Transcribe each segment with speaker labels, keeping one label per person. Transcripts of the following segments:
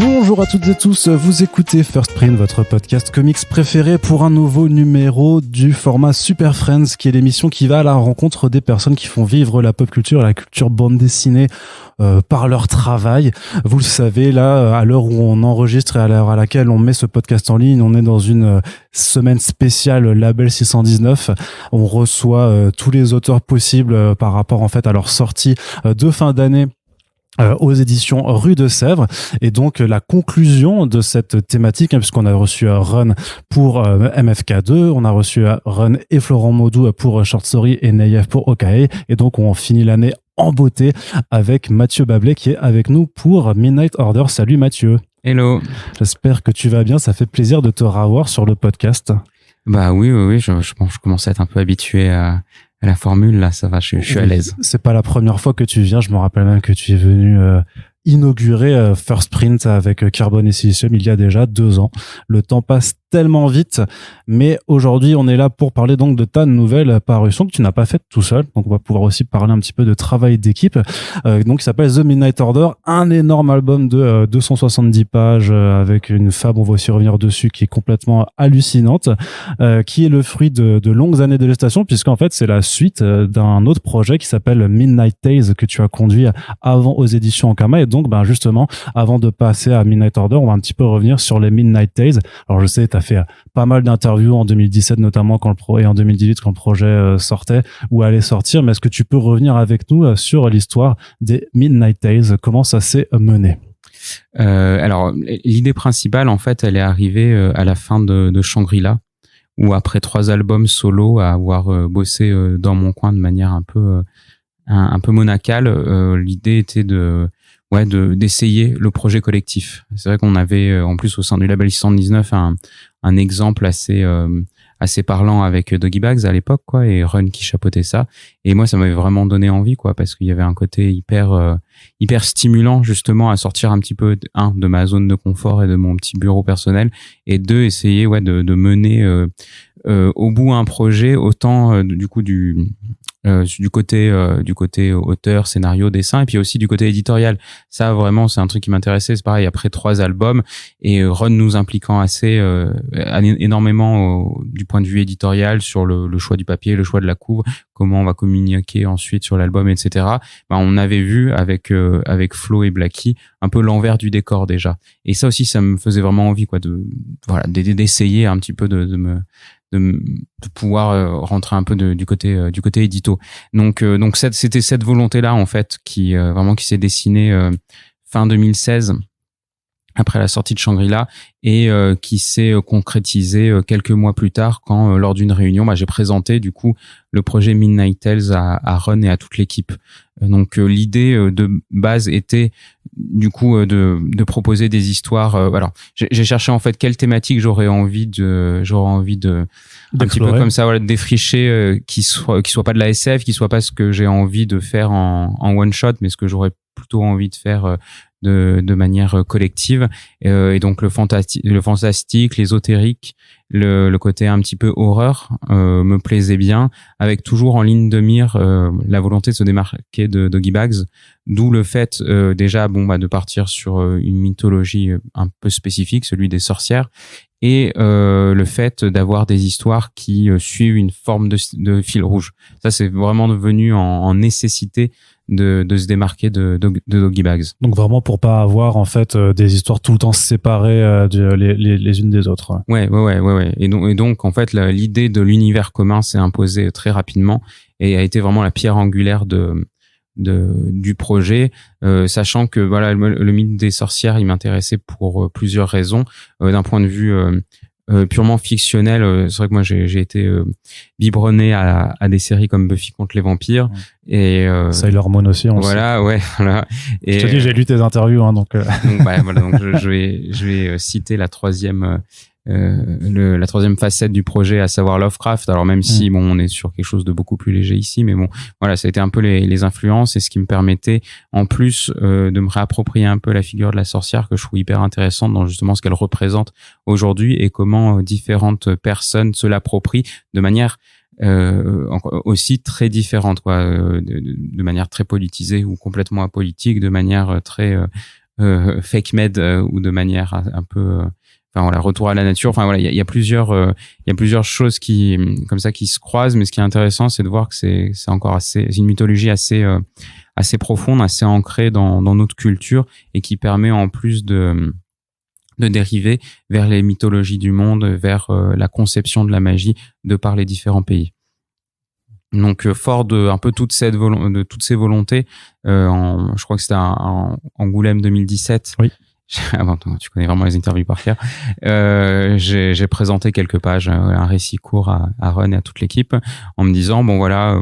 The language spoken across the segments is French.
Speaker 1: Bonjour à toutes et tous, vous écoutez First Print, votre podcast comics préféré pour un nouveau numéro du format Super Friends, qui est l'émission qui va à la rencontre des personnes qui font vivre la pop culture et la culture bande dessinée par leur travail. Vous le savez, là, à l'heure où on enregistre et à l'heure à laquelle on met ce podcast en ligne, on est dans une semaine spéciale Label 619. On reçoit tous les auteurs possibles par rapport en fait à leur sortie de fin d'année aux éditions Rue de Sèvres, et donc la conclusion de cette thématique, puisqu'on a reçu Run pour MFK2, on a reçu Run et Florent Maudou pour Short Story et Naïef pour Okae, et donc on finit l'année en beauté avec Mathieu Bablet qui est avec nous pour Midnight Order. Salut Mathieu.
Speaker 2: Hello.
Speaker 1: J'espère que tu vas bien, ça fait plaisir de te revoir sur le podcast.
Speaker 2: Bah oui, je pense que je commence à être un peu habitué à la formule, là, ça va, je suis à l'aise.
Speaker 1: C'est pas la première fois que tu viens, je me rappelle même que tu es venu inaugurer First Print avec Carbone et Silicium il y a déjà 2 ans. Le temps passe tellement vite, mais aujourd'hui on est là pour parler donc de ta nouvelle parution que tu n'as pas faite tout seul, donc on va pouvoir aussi parler un petit peu de travail d'équipe, donc qui s'appelle The Midnight Order, un énorme album de 270 pages avec une fable, on va aussi revenir dessus, qui est complètement hallucinante, qui est le fruit de longues années de gestation, puisqu'en fait c'est la suite d'un autre projet qui s'appelle Midnight Tales que tu as conduit avant aux éditions Ankama. Et donc justement, avant de passer à Midnight Order, on va un petit peu revenir sur les Midnight Tales. Alors je sais, tu as fait pas mal d'interviews en 2017 notamment et en 2018 quand le projet sortait ou allait sortir, mais est-ce que tu peux revenir avec nous sur l'histoire des Midnight Tales, comment ça s'est mené?
Speaker 2: Alors l'idée principale en fait, elle est arrivée à la fin de Shangri-La, où après 3 albums solo, à avoir bossé dans mon coin de manière un peu monacale, l'idée était d'essayer le projet collectif. C'est vrai qu'on avait en plus au sein du label 619 un exemple assez parlant avec Doggy Bags à l'époque, quoi, et Run qui chapeautait ça. Et moi, ça m'avait vraiment donné envie, quoi, parce qu'il y avait un côté hyper stimulant, justement, à sortir un petit peu, de ma zone de confort et de mon petit bureau personnel, et essayer, de mener au bout un projet, autant du côté auteur, scénario, dessin, et puis aussi du côté éditorial. Ça, vraiment, c'est un truc qui m'intéressait. C'est pareil, après 3 albums, et Run nous impliquant assez énormément du point de vue éditorial sur le choix du papier, le choix de la couve, comment on va communiquer ensuite sur l'album, etc. On avait vu avec Flo et Blacky un peu l'envers du décor déjà. Et ça aussi, ça me faisait vraiment envie, quoi, d'essayer un petit peu de pouvoir rentrer un peu du côté édito. Donc c'était cette volonté là en fait qui s'est dessinée fin 2016 après la sortie de Shangri-La, et qui s'est concrétisée quelques mois plus tard quand lors d'une réunion j'ai présenté du coup le projet Midnight Tales à Run et à toute l'équipe. Donc l'idée de base était du coup de proposer des histoires. Alors j'ai cherché en fait quelle thématique j'aurais envie de un petit peu comme ça, de défricher, qui soit pas de la SF, qui soit pas ce que j'ai envie de faire en one shot, mais ce que j'aurais plutôt envie de faire de manière collective, et donc le fantastique, l'ésotérique, le côté un petit peu horreur me plaisait bien, avec toujours en ligne de mire la volonté de se démarquer de Doggy Bags, d'où le fait déjà de partir sur une mythologie un peu spécifique, celui des sorcières, et le fait d'avoir des histoires qui suivent une forme de fil rouge. Ça, c'est vraiment devenu en nécessité de se démarquer de Doggy Bags.
Speaker 1: Donc vraiment pour pas avoir en fait des histoires tout le temps séparées les unes des autres.
Speaker 2: Ouais. Et donc en fait l'idée de l'univers commun s'est imposée très rapidement et a été vraiment la pierre angulaire du projet, sachant que le mythe des sorcières, il m'intéressait pour plusieurs raisons. D'un point de vue purement fictionnel, c'est vrai que moi j'ai été biberonné à des séries comme Buffy contre les vampires, et
Speaker 1: Sailor Moon aussi,
Speaker 2: voilà. Et
Speaker 1: je te dis, j'ai lu tes interviews, donc
Speaker 2: je vais citer la troisième facette du projet, à savoir Lovecraft. Alors même si on est sur quelque chose de beaucoup plus léger ici, mais ça a été un peu les influences, et ce qui me permettait en plus de me réapproprier un peu la figure de la sorcière, que je trouve hyper intéressante dans justement ce qu'elle représente aujourd'hui, et comment différentes personnes se l'approprient de manière aussi très différente, de manière très politisée ou complètement apolitique, de manière très fake made ou de manière un peu enfin voilà, retour à la nature. Enfin voilà, il y a plusieurs choses qui comme ça qui se croisent, mais ce qui est intéressant, c'est de voir que c'est encore c'est une mythologie assez profonde, assez ancrée dans notre culture et qui permet en plus de dériver vers les mythologies du monde, vers la conception de la magie de par les différents pays. Donc fort de un peu toutes ces volontés, je crois que c'était en Angoulême 2017.
Speaker 1: Oui.
Speaker 2: Ah bon, tu connais vraiment les interviews par cœur. J'ai présenté quelques pages, un récit court à Ron et à toute l'équipe, en me disant bon voilà,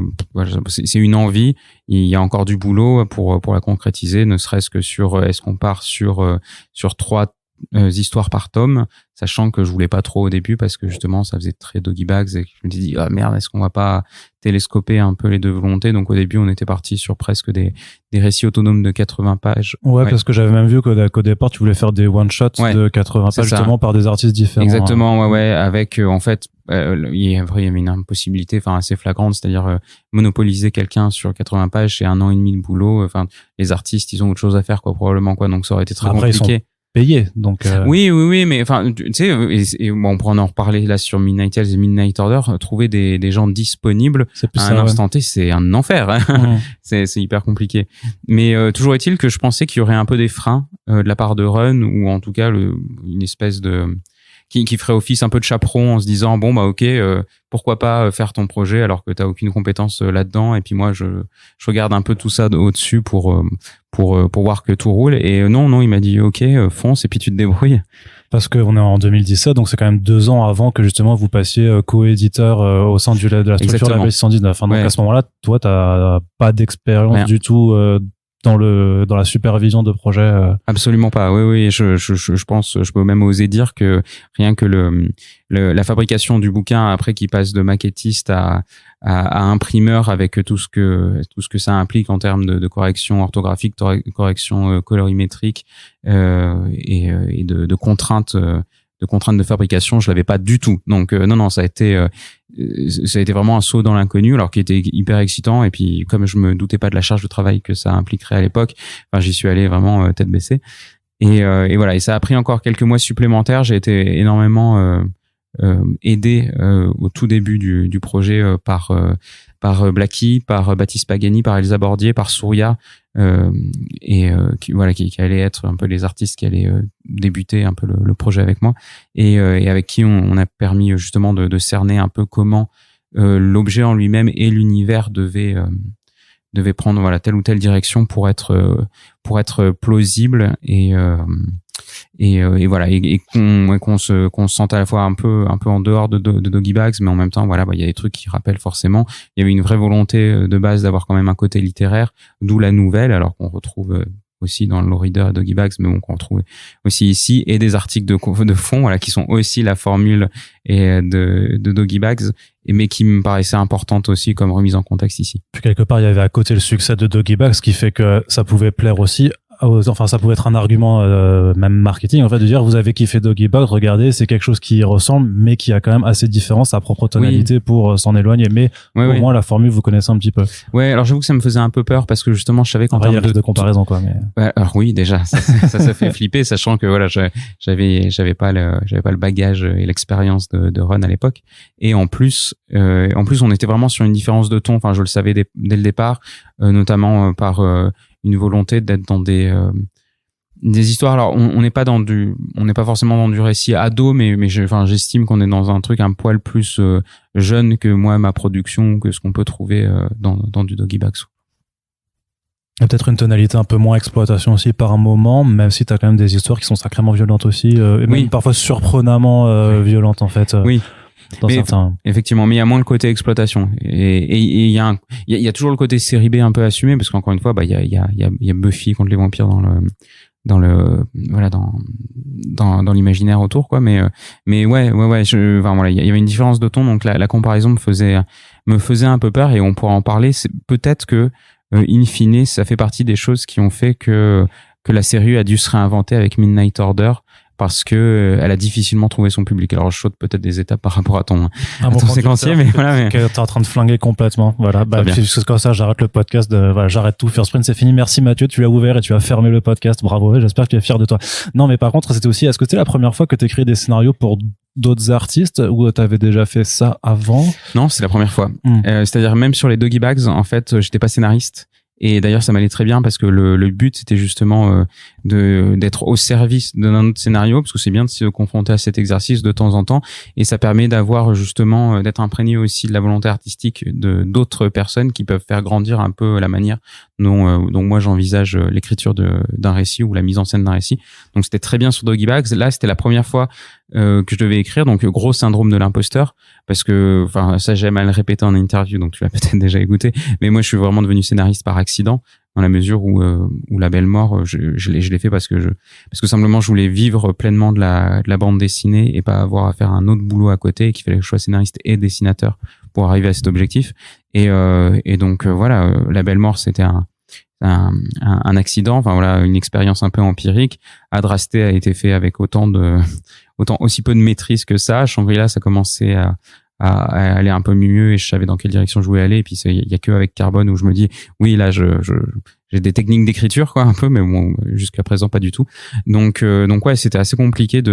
Speaker 2: c'est une envie. Il y a encore du boulot pour la concrétiser, ne serait-ce que sur est-ce qu'on part sur 3 histoires par tome, sachant que je voulais pas trop au début parce que justement ça faisait très doggy bags et que je me dis ah merde, est-ce qu'on va pas télescoper un peu les deux volontés. Donc au début on était parti sur presque des récits autonomes de 80 pages.
Speaker 1: Ouais, parce que j'avais même vu qu'au départ tu voulais faire des one shots de 80 pages justement par des artistes différents.
Speaker 2: Exactement, ouais, avec en fait il y avait une impossibilité assez flagrante, c'est-à-dire monopoliser quelqu'un sur 80 pages, c'est 1 an et demi de boulot. Enfin les artistes ils ont autre chose à faire probablement donc ça aurait été très compliqué.
Speaker 1: Payé, donc
Speaker 2: oui, mais tu sais, et bon, on pourra en reparler là sur Midnight Tales et Midnight Order. Trouver des gens disponibles à un instant T, c'est un enfer. Hein. C'est hyper compliqué. Mais toujours est-il que je pensais qu'il y aurait un peu des freins de la part de Ron, ou en tout cas une espèce de qui ferait office un peu de chaperon en se disant bon bah ok, pourquoi pas faire ton projet alors que t'as aucune compétence là-dedans, et puis moi je regarde un peu tout ça au-dessus pour voir que tout roule. Et non, il m'a dit ok, fonce et puis tu te débrouilles.
Speaker 1: Parce qu'on est en 2017, donc c'est quand même 2 ans avant que justement vous passiez co-éditeur au sein de la structure de la Label 619. Enfin, donc à ce moment-là, toi t'as pas d'expérience du tout dans la supervision de projet.
Speaker 2: Absolument pas. Oui, je pense, je peux même oser dire que rien que la fabrication du bouquin après qui passe de maquettiste à imprimeur, avec tout ce que ça implique en termes de correction orthographique, correction colorimétrique et de contraintes de fabrication, je l'avais pas du tout. Donc non, ça a été vraiment un saut dans l'inconnu, alors qui était hyper excitant. Et puis comme je me doutais pas de la charge de travail que ça impliquerait à l'époque, j'y suis allé vraiment tête baissée. Et voilà, et ça a pris encore quelques mois supplémentaires. J'ai été énormément aidé au tout début du projet par Blackie, par Baptiste Pagani, par Elsa Bordier, par Souria, qui allaient être un peu les artistes qui allaient débuter un peu le projet avec moi, et avec qui on a permis justement de cerner un peu comment l'objet en lui-même et l'univers devaient prendre telle ou telle direction pour être plausible et qu'on se sente à la fois un peu en dehors de Doggy Bags, mais en même temps il y a des trucs qui rappellent forcément. Il y avait une vraie volonté de base d'avoir quand même un côté littéraire, d'où la nouvelle, alors qu'on retrouve aussi dans le Low Reader et Doggy Bags, mais qu'on retrouve aussi ici, et des articles de fond qui sont aussi la formule et de Doggy Bags, mais qui me paraissaient importantes aussi comme remise en contexte ici.
Speaker 1: Puis quelque part il y avait à côté le succès de Doggy Bags, ce qui fait que ça pouvait plaire aussi. Enfin, ça pouvait être un argument même marketing, en fait, de dire vous avez kiffé Doggy Bags, regardez, c'est quelque chose qui y ressemble, mais qui a quand même assez de différence, sa propre tonalité pour s'en éloigner. Mais au moins la formule, vous connaissez un petit peu.
Speaker 2: Ouais, alors j'avoue que ça me faisait un peu peur parce que justement, je savais qu'en termes
Speaker 1: de comparaison, quoi. Mais
Speaker 2: ouais, alors oui, déjà, ça fait flipper, sachant que j'avais pas le bagage et l'expérience de Ron à l'époque. Et en plus, on était vraiment sur une différence de ton. Enfin, je le savais dès le départ, notamment par une volonté d'être dans des histoires. Alors on n'est pas forcément dans du récit ado, mais j'estime qu'on est dans un truc un poil plus jeune que moi, ma production, que ce qu'on peut trouver dans du Doggy Bags.
Speaker 1: Il y a peut-être une tonalité un peu moins exploitation aussi par un moment, même si t'as quand même des histoires qui sont sacrément violentes aussi, et même parfois surprenamment violentes en fait.
Speaker 2: Oui. Effectivement, mais il y a moins le côté exploitation, et il y a toujours le côté série B un peu assumé, parce qu'encore une fois il y a Buffy contre les vampires dans l'imaginaire autour, quoi. Mais il y avait une différence de ton, donc la comparaison me faisait un peu peur, et on pourra en parler. C'est peut-être que in fine ça fait partie des choses qui ont fait que la série a dû se réinventer avec Midnight Order, parce que elle a difficilement trouvé son public. Alors je saute peut-être des étapes par rapport à ton séquencier, mais
Speaker 1: voilà. Mais... T'es en train de flinguer complètement. Voilà. Bah, c'est comme ça, j'arrête le podcast. Voilà, j'arrête tout. First Print, c'est fini. Merci Mathieu, tu l'as ouvert et tu as fermé le podcast. Bravo. J'espère que tu es fier de toi. Non, mais par contre, c'était aussi, est-ce que c'était la première fois que tu écris des scénarios pour d'autres artistes ou t'avais déjà fait ça avant?
Speaker 2: Non, c'est la première fois. C'est-à-dire même sur les Doggy Bags, en fait, j'étais pas scénariste. Et d'ailleurs, ça m'allait très bien parce que le but, c'était justement d'être au service d'un autre scénario, parce que c'est bien de se confronter à cet exercice de temps en temps, et ça permet d'avoir justement d'être imprégné aussi de la volonté artistique de d'autres personnes qui peuvent faire grandir un peu la manière dont moi j'envisage l'écriture d'un récit ou la mise en scène d'un récit. Donc c'était très bien sur Doggy Bags. Là, c'était la première fois que je devais écrire, donc gros syndrome de l'imposteur, parce que enfin ça j'aime à le répéter en interview, donc tu l'as peut-être déjà écouté, mais moi je suis vraiment devenu scénariste par accident, dans la mesure où La Belle Mort je l'ai fait parce que simplement je voulais vivre pleinement de la bande dessinée et pas avoir à faire un autre boulot à côté, et qu'il fallait que je sois scénariste et dessinateur pour arriver à cet objectif. Et donc voilà, La Belle Mort c'était un accident, enfin voilà, une expérience un peu empirique. Adrasté a été fait avec autant aussi peu de maîtrise que ça. Shangri-La, ça commençait à aller un peu mieux et je savais dans quelle direction je voulais aller. Et puis il y a que avec Carbone où je me dis oui, là j'ai des techniques d'écriture quoi un peu, mais bon, jusqu'à présent pas du tout. Donc ouais, c'était assez compliqué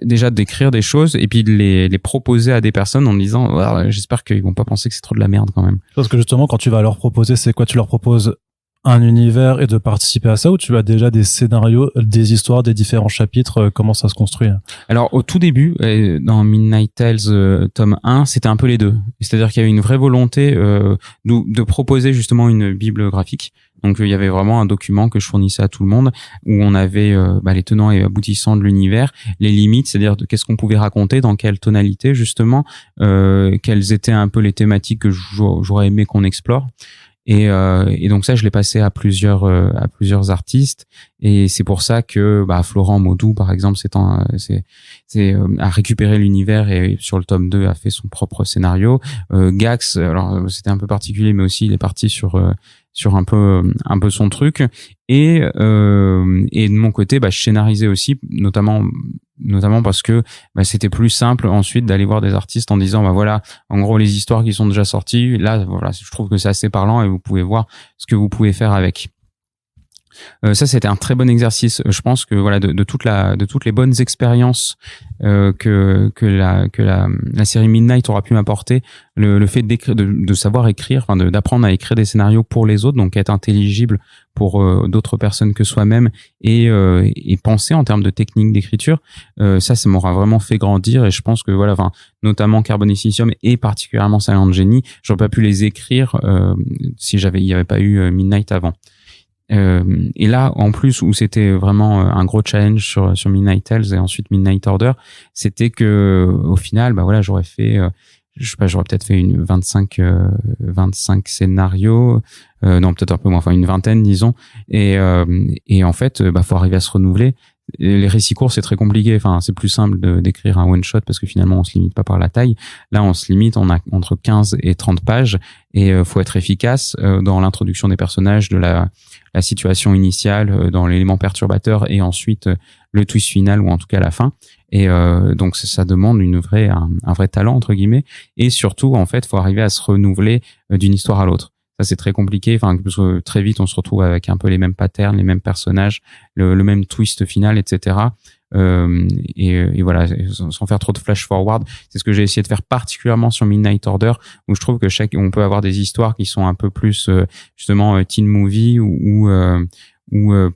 Speaker 2: déjà d'écrire des choses et puis de les proposer à des personnes en disant j'espère qu'ils vont pas penser que c'est trop de la merde quand même.
Speaker 1: Parce que justement, quand tu vas leur proposer, c'est quoi? Tu leur proposes un univers et de participer à ça, ou tu as déjà des scénarios, des histoires, des différents chapitres? Comment ça se construit?
Speaker 2: Alors au tout début, dans Midnight Tales tome 1, c'était un peu les deux. C'est-à-dire qu'il y avait une vraie volonté de proposer justement une bible graphique. Donc il y avait vraiment un document que je fournissais à tout le monde où on avait les tenants et aboutissants de l'univers, les limites, c'est-à-dire de qu'est-ce qu'on pouvait raconter, dans quelle tonalité justement, quelles étaient un peu les thématiques que j'aurais aimé qu'on explore. Et donc ça, je l'ai passé à plusieurs artistes, et c'est pour ça que Florent Maudou, par exemple, a récupéré l'univers et sur le tome 2 a fait son propre scénario. Gax, alors c'était un peu particulier, mais aussi il est parti sur un peu son truc. Et de mon côté, je scénarisais aussi, notamment parce que c'était plus simple ensuite d'aller voir des artistes en disant voilà, en gros les histoires qui sont déjà sorties, là voilà, je trouve que c'est assez parlant et vous pouvez voir ce que vous pouvez faire avec. Ça c'était un très bon exercice. Je pense que voilà, de toutes les bonnes expériences que la série Midnight aura pu m'apporter, le fait de savoir écrire, enfin d'apprendre à écrire des scénarios pour les autres, donc être intelligible pour d'autres personnes que soi-même, et penser en termes de technique d'écriture, ça m'aura vraiment fait grandir. Et je pense que voilà, enfin notamment Carbone et Silicium et particulièrement Silent Genie, j'aurais pas pu les écrire si il y avait pas eu Midnight avant. Et là, en plus, où c'était vraiment un gros challenge sur Midnight Tales et ensuite Midnight Order, c'était que au final, voilà, j'aurais fait, je sais pas, j'aurais peut-être fait une 25 scénarios, non, peut-être un peu moins, enfin une vingtaine, disons. Et en fait, faut arriver à se renouveler. Les récits courts, c'est très compliqué. Enfin, c'est plus simple d'écrire un one shot parce que finalement, on se limite pas par la taille. Là, on se limite, on a entre 15 et 30 pages et faut être efficace dans l'introduction des personnages, de la situation initiale, dans l'élément perturbateur et ensuite le twist final ou en tout cas la fin. Et donc ça demande un vrai talent entre guillemets, et surtout en fait, faut arriver à se renouveler d'une histoire à l'autre. Ça, c'est très compliqué, parce que très vite, on se retrouve avec un peu les mêmes patterns, les mêmes personnages, le même twist final, etc. Et voilà, sans faire trop de flash forward, c'est ce que j'ai essayé de faire particulièrement sur Midnight Order, où je trouve que on peut avoir des histoires qui sont un peu plus justement teen movie ou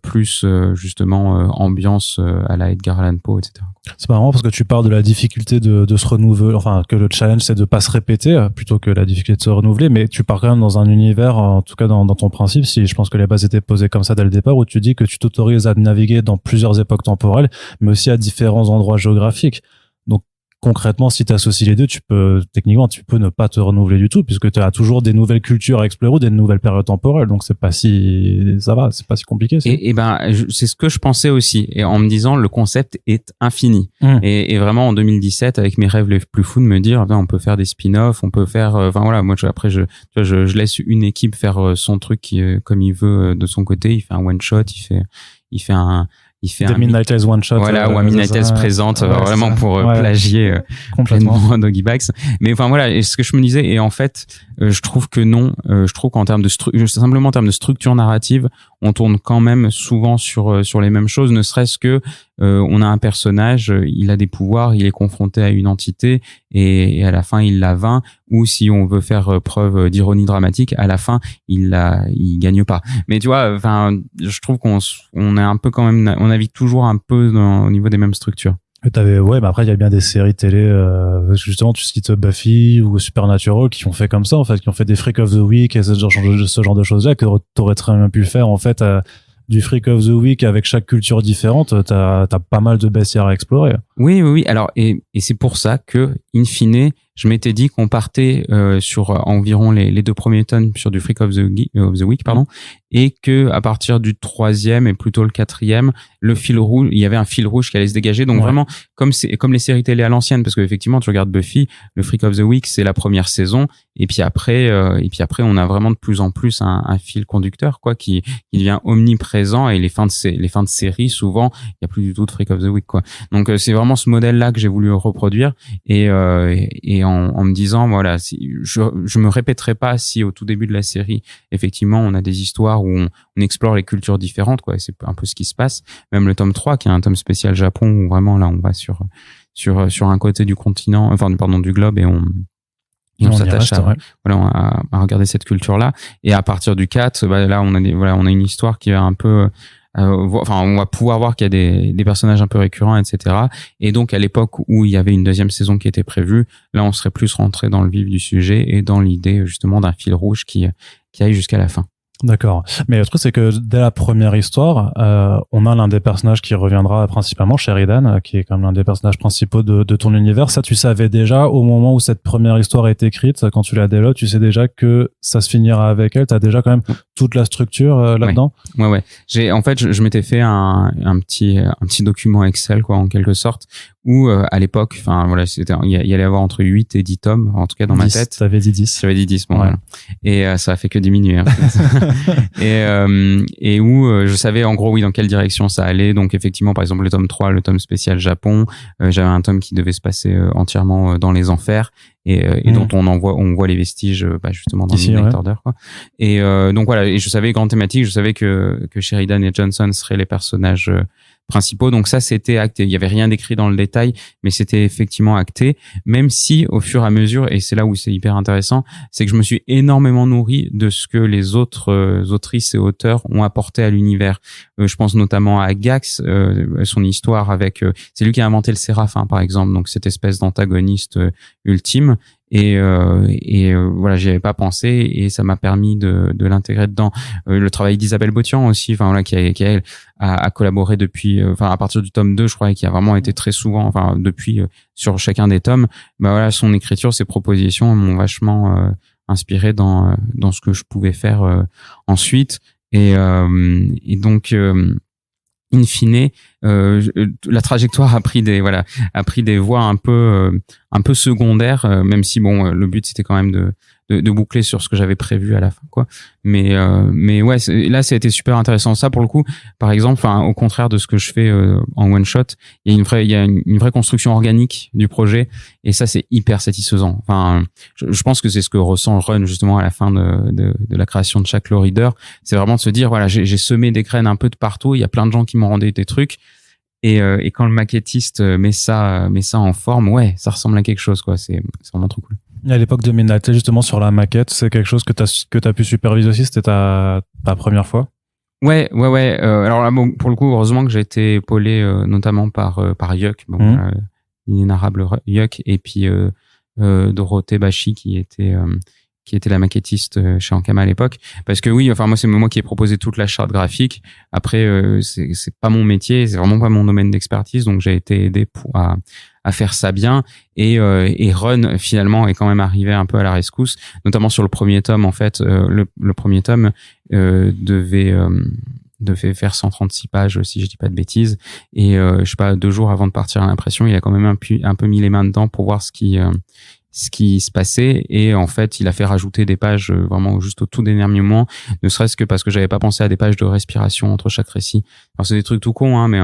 Speaker 2: plus justement ambiance à la Edgar Allan Poe, etc.
Speaker 1: C'est marrant parce que tu parles de la difficulté de se renouveler, enfin que le challenge c'est de pas se répéter plutôt que la difficulté de se renouveler, mais tu pars quand même dans un univers, en tout cas dans ton principe, si je pense que les bases étaient posées comme ça dès le départ, où tu dis que tu t'autorises à naviguer dans plusieurs époques temporelles, mais aussi à différents endroits géographiques. Donc concrètement, si tu associes les deux, techniquement, tu peux ne pas te renouveler du tout, puisque tu as toujours des nouvelles cultures à explorer ou des nouvelles périodes temporelles. Donc, c'est pas si compliqué.
Speaker 2: Et c'est ce que je pensais aussi. Et en me disant, le concept est infini. Et vraiment, en 2017, avec mes rêves les plus fous, de me dire, on peut faire des spin-offs, on peut faire, moi, après, je laisse une équipe faire son truc comme il veut de son côté. Il fait un one shot, il fait il fait
Speaker 1: des Midnight Tales one shot.
Speaker 2: Voilà, ou un Midnight Tales présente, vraiment pour plagier complètement Doggy Bags. Mais enfin voilà, et ce que je me disais, et en fait, je trouve que non, je trouve qu'en termes de simplement en termes de structure narrative, on tourne quand même souvent sur les mêmes choses, ne serait-ce que on a un personnage, il a des pouvoirs, il est confronté à une entité et à la fin il la vainc, ou si on veut faire preuve d'ironie dramatique, à la fin il gagne pas. Mais tu vois, enfin, je trouve qu'on est un peu quand même, on navigue toujours un peu au niveau des mêmes structures.
Speaker 1: Mais après il y a bien des séries télé, justement tu cites Buffy ou Supernatural qui ont fait comme ça en fait, qui ont fait des Freak of the Week et ce genre de choses là que t'aurais très bien pu faire en fait. Du Freak of the Week avec chaque culture différente, t'as pas mal de bestiaires à explorer.
Speaker 2: Oui. Alors, et c'est pour ça que, in fine, je m'étais dit qu'on partait sur environ les 2 premiers tomes sur du Freak of the Week, pardon, et que à partir du 3e et plutôt le 4e, le fil rouge, il y avait un fil rouge qui allait se dégager. Donc vraiment, comme les séries télé à l'ancienne, parce que effectivement, tu regardes Buffy, le Freak of the Week, c'est la première saison, et puis après, on a vraiment de plus en plus un fil conducteur, quoi, qui devient omniprésent, et les fins de série, souvent, il y a plus du tout de Freak of the Week, quoi. Donc c'est vraiment ce modèle-là que j'ai voulu reproduire, et en me disant, voilà, je me répéterai pas si au tout début de la série, effectivement, on a des histoires où on explore les cultures différentes, quoi, et c'est un peu ce qui se passe. Même le tome 3, qui est un tome spécial Japon, où vraiment, là, on va sur un côté du continent, du globe, et on s'attache à regarder cette culture-là. Et à partir du 4, là, on a une histoire qui va un peu, on va pouvoir voir qu'il y a des personnages un peu récurrents, etc. Et donc, à l'époque où il y avait une 2e saison qui était prévue, là, on serait plus rentré dans le vif du sujet et dans l'idée, justement, d'un fil rouge qui aille jusqu'à la fin.
Speaker 1: D'accord. Mais le truc, c'est que dès la première histoire, on a l'un des personnages qui reviendra principalement, Sheridan, qui est quand même l'un des personnages principaux de ton univers. Ça, tu savais déjà au moment où cette première histoire est écrite, quand tu la développes, tu sais déjà que ça se finira avec elle. T'as déjà quand même toute la structure là-dedans.
Speaker 2: Ouais. En fait, je m'étais fait un petit document Excel, quoi, en quelque sorte, où à l'époque, enfin voilà, il y allait avoir entre 8 et 10 tomes, en tout cas dans 10, ma tête.
Speaker 1: T'avais dit 10.
Speaker 2: J'avais dit 10, bon, voilà. Et ça a fait que diminuer. Hein. et où je savais en gros dans quelle direction ça allait. Donc effectivement, par exemple, le tome 3, le tome spécial Japon, j'avais un tome qui devait se passer entièrement dans les enfers, et dont on voit les vestiges justement dans Midnight Order, quoi. Et donc voilà, et je savais les grandes thématiques, je savais que Sheridan et Johnson seraient les personnages principaux. Donc ça, c'était acté. Il y avait rien d'écrit dans le détail, mais c'était effectivement acté. Même si, au fur et à mesure, et c'est là où c'est hyper intéressant, c'est que je me suis énormément nourri de ce que les autres autrices et auteurs ont apporté à l'univers. Je pense notamment à Gax, son histoire avec... c'est lui qui a inventé le Séraphin, par exemple, donc cette espèce d'antagoniste ultime. Et voilà, j'y avais pas pensé, et ça m'a permis de l'intégrer dedans. Le travail d'Isabelle Botian aussi, enfin voilà, qui a collaboré depuis, à partir du tome 2, je crois, et qui a vraiment été très souvent, depuis, sur chacun des tomes. Voilà, son écriture, ses propositions m'ont vachement inspiré dans ce que je pouvais faire ensuite. Et donc in fine, la trajectoire a pris des voies un peu secondaires, même si le but c'était quand même de boucler sur ce que j'avais prévu à la fin, quoi. Mais ouais, là ça a été super intéressant. Ça, pour le coup, par exemple, au contraire de ce que je fais en one shot, il y a une vraie construction organique du projet, et ça c'est hyper satisfaisant. Je pense que c'est ce que ressent Run justement à la fin de la création de chaque Low Reader. C'est vraiment de se dire, voilà, j'ai semé des graines un peu de partout, il y a plein de gens qui m'ont rendu des trucs, et quand le maquettiste met ça en forme, ouais, ça ressemble à quelque chose, quoi. C'est vraiment trop cool.
Speaker 1: À l'époque de Midnight, justement, sur la maquette, c'est quelque chose que t'as pu superviser aussi? C'était ta première fois?
Speaker 2: Ouais. Alors là, pour le coup, heureusement que j'ai été épaulé notamment par Yuck, l'inénarrable Yuck, et puis Dorothée Bachi qui était la maquettiste chez Ankama à l'époque. Parce que oui, moi, c'est moi qui ai proposé toute la charte graphique. Après, c'est pas mon métier, c'est vraiment pas mon domaine d'expertise, donc j'ai été aidé à faire ça bien, et Run finalement est quand même arrivé un peu à la rescousse, notamment sur le premier tome. En fait, le premier tome devait faire 136 pages, si je dis pas de bêtises, et je sais pas, 2 jours avant de partir à l'impression, il a quand même un peu mis les mains dedans pour voir ce qui ce qui se passait, et en fait il a fait rajouter des pages vraiment juste au tout dernier moment, ne serait-ce que parce que j'avais pas pensé à des pages de respiration entre chaque récit. Alors c'est des trucs tout cons, hein, mais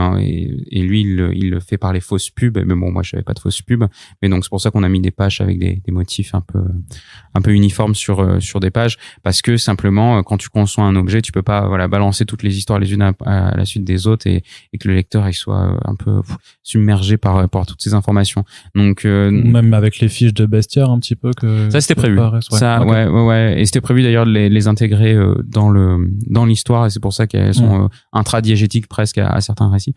Speaker 2: et lui il le fait par les fausses pubs, mais bon moi j'avais pas de fausses pubs, mais donc c'est pour ça qu'on a mis des pages avec des motifs un peu uniformes sur des pages, parce que simplement quand tu conçois un objet, tu peux pas balancer toutes les histoires les unes à la suite des autres et que le lecteur il soit un peu submergé par toutes ces informations. Donc
Speaker 1: même avec les fiches de bestiaire un petit peu que
Speaker 2: ça c'était prévu. Ça
Speaker 1: okay.
Speaker 2: ouais, et c'était prévu d'ailleurs de les intégrer dans l'histoire, et c'est pour ça qu'elles sont intradiégétiques presque à certains récits.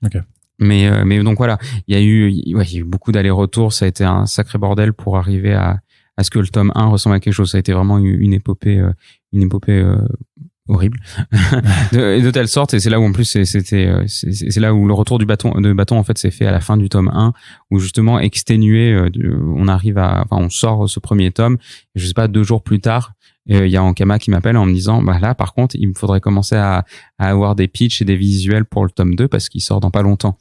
Speaker 1: OK.
Speaker 2: Mais donc voilà, il y a eu beaucoup d'allers-retours, ça a été un sacré bordel pour arriver à ce que le tome 1 ressemble à quelque chose. Ça a été vraiment une épopée horrible de telle sorte, et c'est là où en plus c'est là où le retour du bâton en fait s'est fait à la fin du tome 1, où justement exténué on sort ce premier tome, et je sais pas 2 jours plus tard il y a Ankama qui m'appelle en me disant là par contre il me faudrait commencer à avoir des pitchs et des visuels pour le tome 2 parce qu'il sort dans pas longtemps,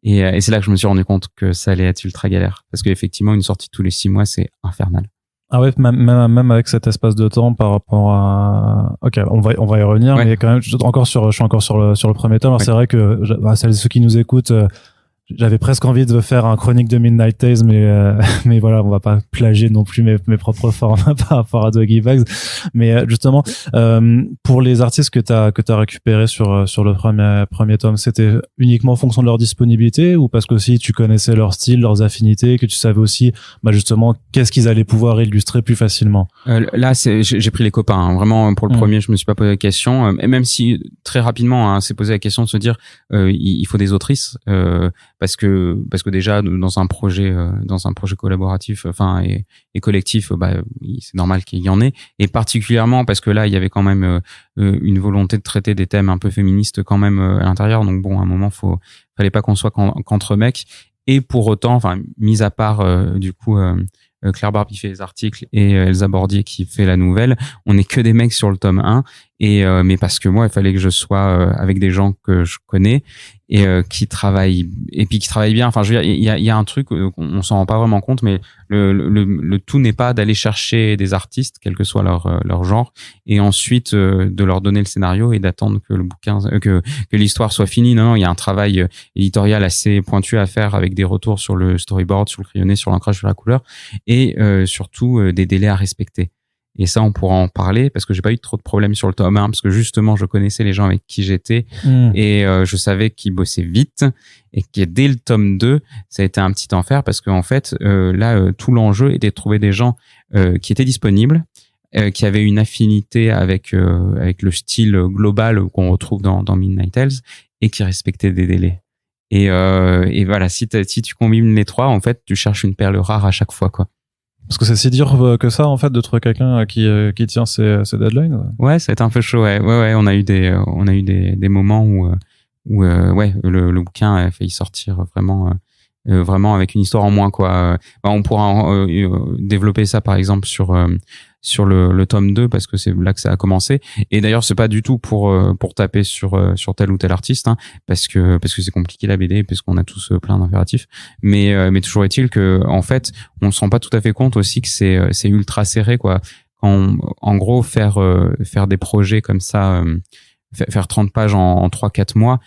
Speaker 2: et c'est là que je me suis rendu compte que ça allait être ultra galère, parce qu'effectivement une sortie tous les 6 mois c'est infernal.
Speaker 1: Ah ouais, même avec cet espace de temps par rapport à... Ok, on va y revenir, mais quand même, je suis encore sur le premier tome. Alors c'est vrai que ceux qui nous écoutent, j'avais presque envie de faire un chronique de Midnight Tales, mais voilà, on va pas plagier non plus mes propres formats par rapport à Doggy Bags. Mais justement, pour les artistes que t'as récupérés sur le premier tome, c'était uniquement en fonction de leur disponibilité, ou parce que aussi tu connaissais leur style, leurs affinités, que tu savais aussi justement qu'est-ce qu'ils allaient pouvoir illustrer plus facilement?
Speaker 2: Là j'ai pris les copains, hein. Vraiment pour le premier je me suis pas posé la question, et même si très rapidement c'est posé la question de se dire il faut des autrices, parce que déjà dans un projet collaboratif et collectif, c'est normal qu'il y en ait, et particulièrement parce que là il y avait quand même une volonté de traiter des thèmes un peu féministes quand même à l'intérieur, donc bon à un moment fallait pas qu'on soit qu'entre mecs, et pour autant mis à part Claire Barbe qui fait les articles et Elsa Bordier qui fait la nouvelle, on n'est que des mecs sur le tome 1, mais parce que moi il fallait que je sois avec des gens que je connais et qui travaillent bien. Enfin je veux dire, il y a un truc on s'en rend pas vraiment compte, mais le tout n'est pas d'aller chercher des artistes quel que soit leur genre et ensuite de leur donner le scénario et d'attendre que le bouquin que l'histoire soit finie. Non, il y a un travail éditorial assez pointu à faire avec des retours sur le storyboard, sur le crayonné, sur l'ancrage, sur la couleur, et surtout des délais à respecter. Et ça, on pourra en parler parce que j'ai pas eu trop de problèmes sur le tome 1 parce que justement, je connaissais les gens avec qui j'étais et je savais qu'ils bossaient vite, et que dès le tome 2, ça a été un petit enfer parce qu'en fait, tout l'enjeu était de trouver des gens qui étaient disponibles, qui avaient une affinité avec le style global qu'on retrouve dans Midnight Tales et qui respectaient des délais. Et voilà, si tu combines les trois, en fait, tu cherches une perle rare à chaque fois, quoi.
Speaker 1: Parce que c'est si dur que ça, en fait, de trouver quelqu'un qui tient ses deadlines.
Speaker 2: Ouais, ça a été un peu chaud, ouais. On a eu des moments où le bouquin a failli sortir vraiment avec une histoire en moins, quoi. On pourra développer ça, par exemple, sur le tome 2 parce que c'est là que ça a commencé, et d'ailleurs c'est pas du tout pour taper sur tel ou tel artiste, hein, parce que c'est compliqué la BD, parce qu'on a tous plein d'impératifs, mais toujours est-il que en fait on se rend pas tout à fait compte aussi que c'est ultra serré, quoi. En gros faire des projets comme ça, faire 30 pages en 3-4 mois,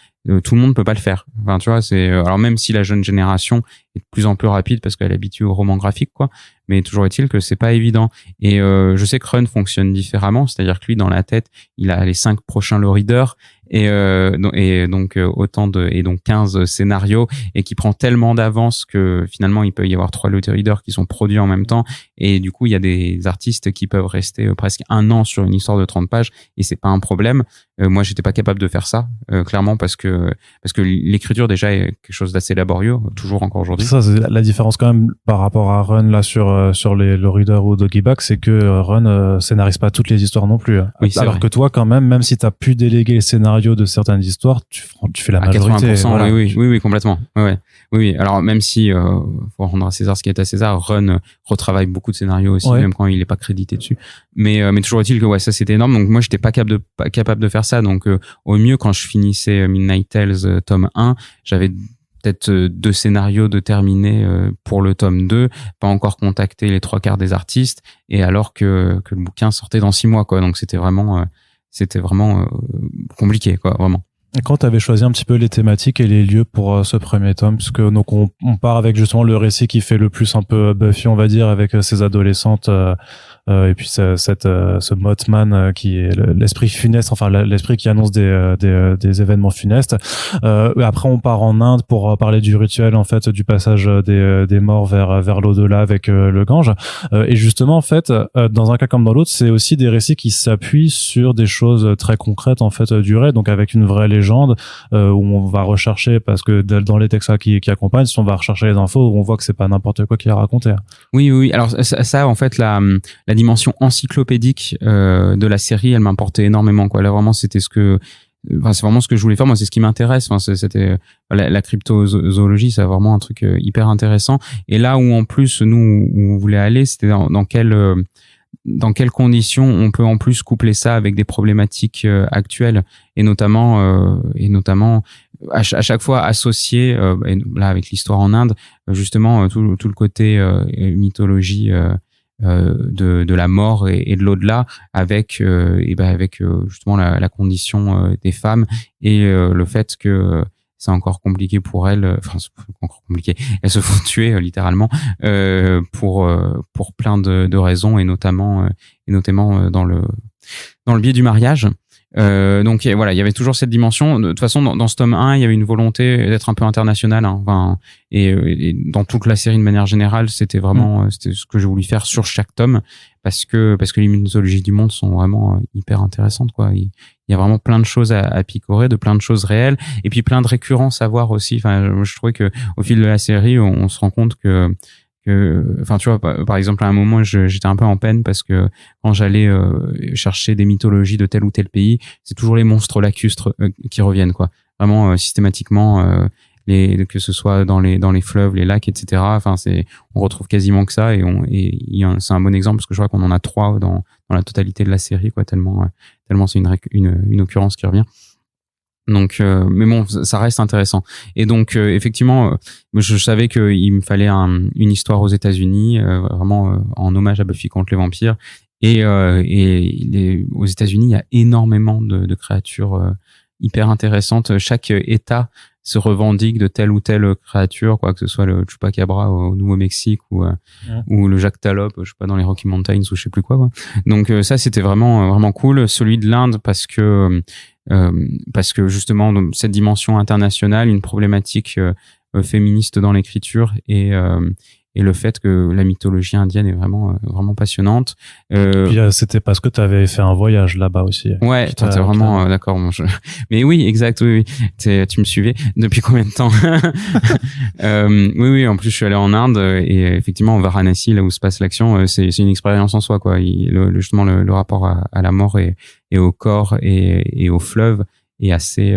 Speaker 2: tout le monde peut pas le faire. Enfin, tu vois, alors même si la jeune génération est de plus en plus rapide parce qu'elle est habituée au roman graphique, quoi, mais toujours est-il que c'est pas évident. Et je sais que Run fonctionne différemment, c'est-à-dire que lui, dans la tête, il a les 5 prochains low readers et donc autant et donc 15 scénarios, et qui prend tellement d'avance que finalement il peut y avoir 3 low readers qui sont produits en même temps, et du coup il y a des artistes qui peuvent rester presque 1 an sur une histoire de 30 pages et c'est pas un problème. Moi j'étais pas capable de faire ça, clairement, parce que l'écriture déjà est quelque chose d'assez laborieux, toujours encore aujourd'hui.
Speaker 1: Ça, c'est la différence quand même par rapport à Run là sur les low readers ou Doggy Bags, c'est que Run scénarise pas toutes les histoires non plus.
Speaker 2: Oui,
Speaker 1: alors
Speaker 2: vrai.
Speaker 1: Que toi quand même si t'as pu déléguer les scénarios de certaines histoires, tu fais la majorité.
Speaker 2: 80%,
Speaker 1: voilà.
Speaker 2: Oui, complètement. Oui. Alors même si faut rendre à César ce qui est à César, Run retravaille beaucoup de scénarios aussi, même quand il est pas crédité dessus. Mais toujours est-il que ça c'était énorme. Donc moi j'étais pas capable de faire ça. Donc au mieux, quand je finissais Midnight Tales tome 1, j'avais peut-être 2 scénarios de terminer pour le tome 2, pas encore contacté les 3/4 des artistes, et alors que le bouquin sortait dans 6 mois, quoi. Donc c'était vraiment compliqué, quoi, vraiment.
Speaker 1: Et quand tu avais choisi un petit peu les thématiques et les lieux pour ce premier tome, parce que donc on part avec justement le récit qui fait le plus un peu Buffy, on va dire, avec ces adolescentes et puis ce Mothman qui est l'esprit funeste, enfin l'esprit qui annonce des événements funestes. Après on part en Inde pour parler du rituel en fait du passage des morts vers l'au-delà avec le Gange. Et justement en fait dans un cas comme dans l'autre, c'est aussi des récits qui s'appuient sur des choses très concrètes en fait du raid, donc avec une vraie légende où on va rechercher, parce que dans les textes qui accompagnent, si on va rechercher les infos, on voit que c'est pas n'importe quoi qui est raconté.
Speaker 2: Oui. Alors ça en fait la dimension encyclopédique de la série, elle m'importait énormément, quoi. Là vraiment c'est vraiment ce que je voulais faire. Moi, c'est ce qui m'intéresse. C'était la cryptozoologie, c'est vraiment un truc hyper intéressant. Et là où en plus nous on voulait aller, c'était dans quelles conditions on peut en plus coupler ça avec des problématiques actuelles, et notamment à chaque fois associer là avec l'histoire en Inde, justement tout le côté mythologie de la mort et de l'au-delà, avec justement la condition des femmes, et le fait que c'est encore compliqué pour elles, enfin c'est encore compliqué, elles se font tuer littéralement pour plein de raisons, et notamment dans le biais du mariage. Donc voilà, il y avait toujours cette dimension. De toute façon, dans ce tome 1, il y avait une volonté d'être un peu international, hein. Enfin, et dans toute la série de manière générale, c'était vraiment c'était ce que j'ai voulu faire sur chaque tome, parce que les mythologies du monde sont vraiment hyper intéressantes, quoi. Il y a vraiment plein de choses à picorer, de plein de choses réelles, et puis plein de récurrences à voir aussi. Enfin, je trouvais que au fil de la série, on se rend compte que enfin tu vois, par exemple à un moment j'étais un peu en peine, parce que quand j'allais chercher des mythologies de tel ou tel pays, c'est toujours les monstres lacustres qui reviennent, quoi, vraiment systématiquement, que ce soit dans les fleuves, les lacs, etc. Enfin on retrouve quasiment que ça, et c'est un bon exemple, parce que je crois qu'on en a 3 dans la totalité de la série, quoi, tellement c'est une occurrence qui revient. Donc mais bon, ça reste intéressant. Et donc effectivement, je savais qu'il me fallait une histoire aux États-Unis, vraiment en hommage à Buffy contre les vampires, et aux États-Unis, il y a énormément de créatures hyper intéressantes. Chaque État se revendique de telle ou telle créature, quoi, que ce soit le Chupacabra au Nouveau-Mexique ou le Jackalope, je sais pas, dans les Rocky Mountains ou je sais plus quoi. Donc ça c'était vraiment cool. Celui de l'Inde, parce que justement cette dimension internationale, une problématique féministe dans l'écriture, et le fait que la mythologie indienne est vraiment passionnante.
Speaker 1: Puis c'était parce que tu avais fait un voyage là-bas aussi.
Speaker 2: Ouais, t'es vraiment d'accord. Mais oui, exact. Oui. Tu me suivais depuis combien de temps? Oui. En plus, je suis allé en Inde, et effectivement, Varanasi, là où se passe l'action, c'est une expérience en soi, quoi. Justement, le rapport à la mort et au corps et au fleuve est assez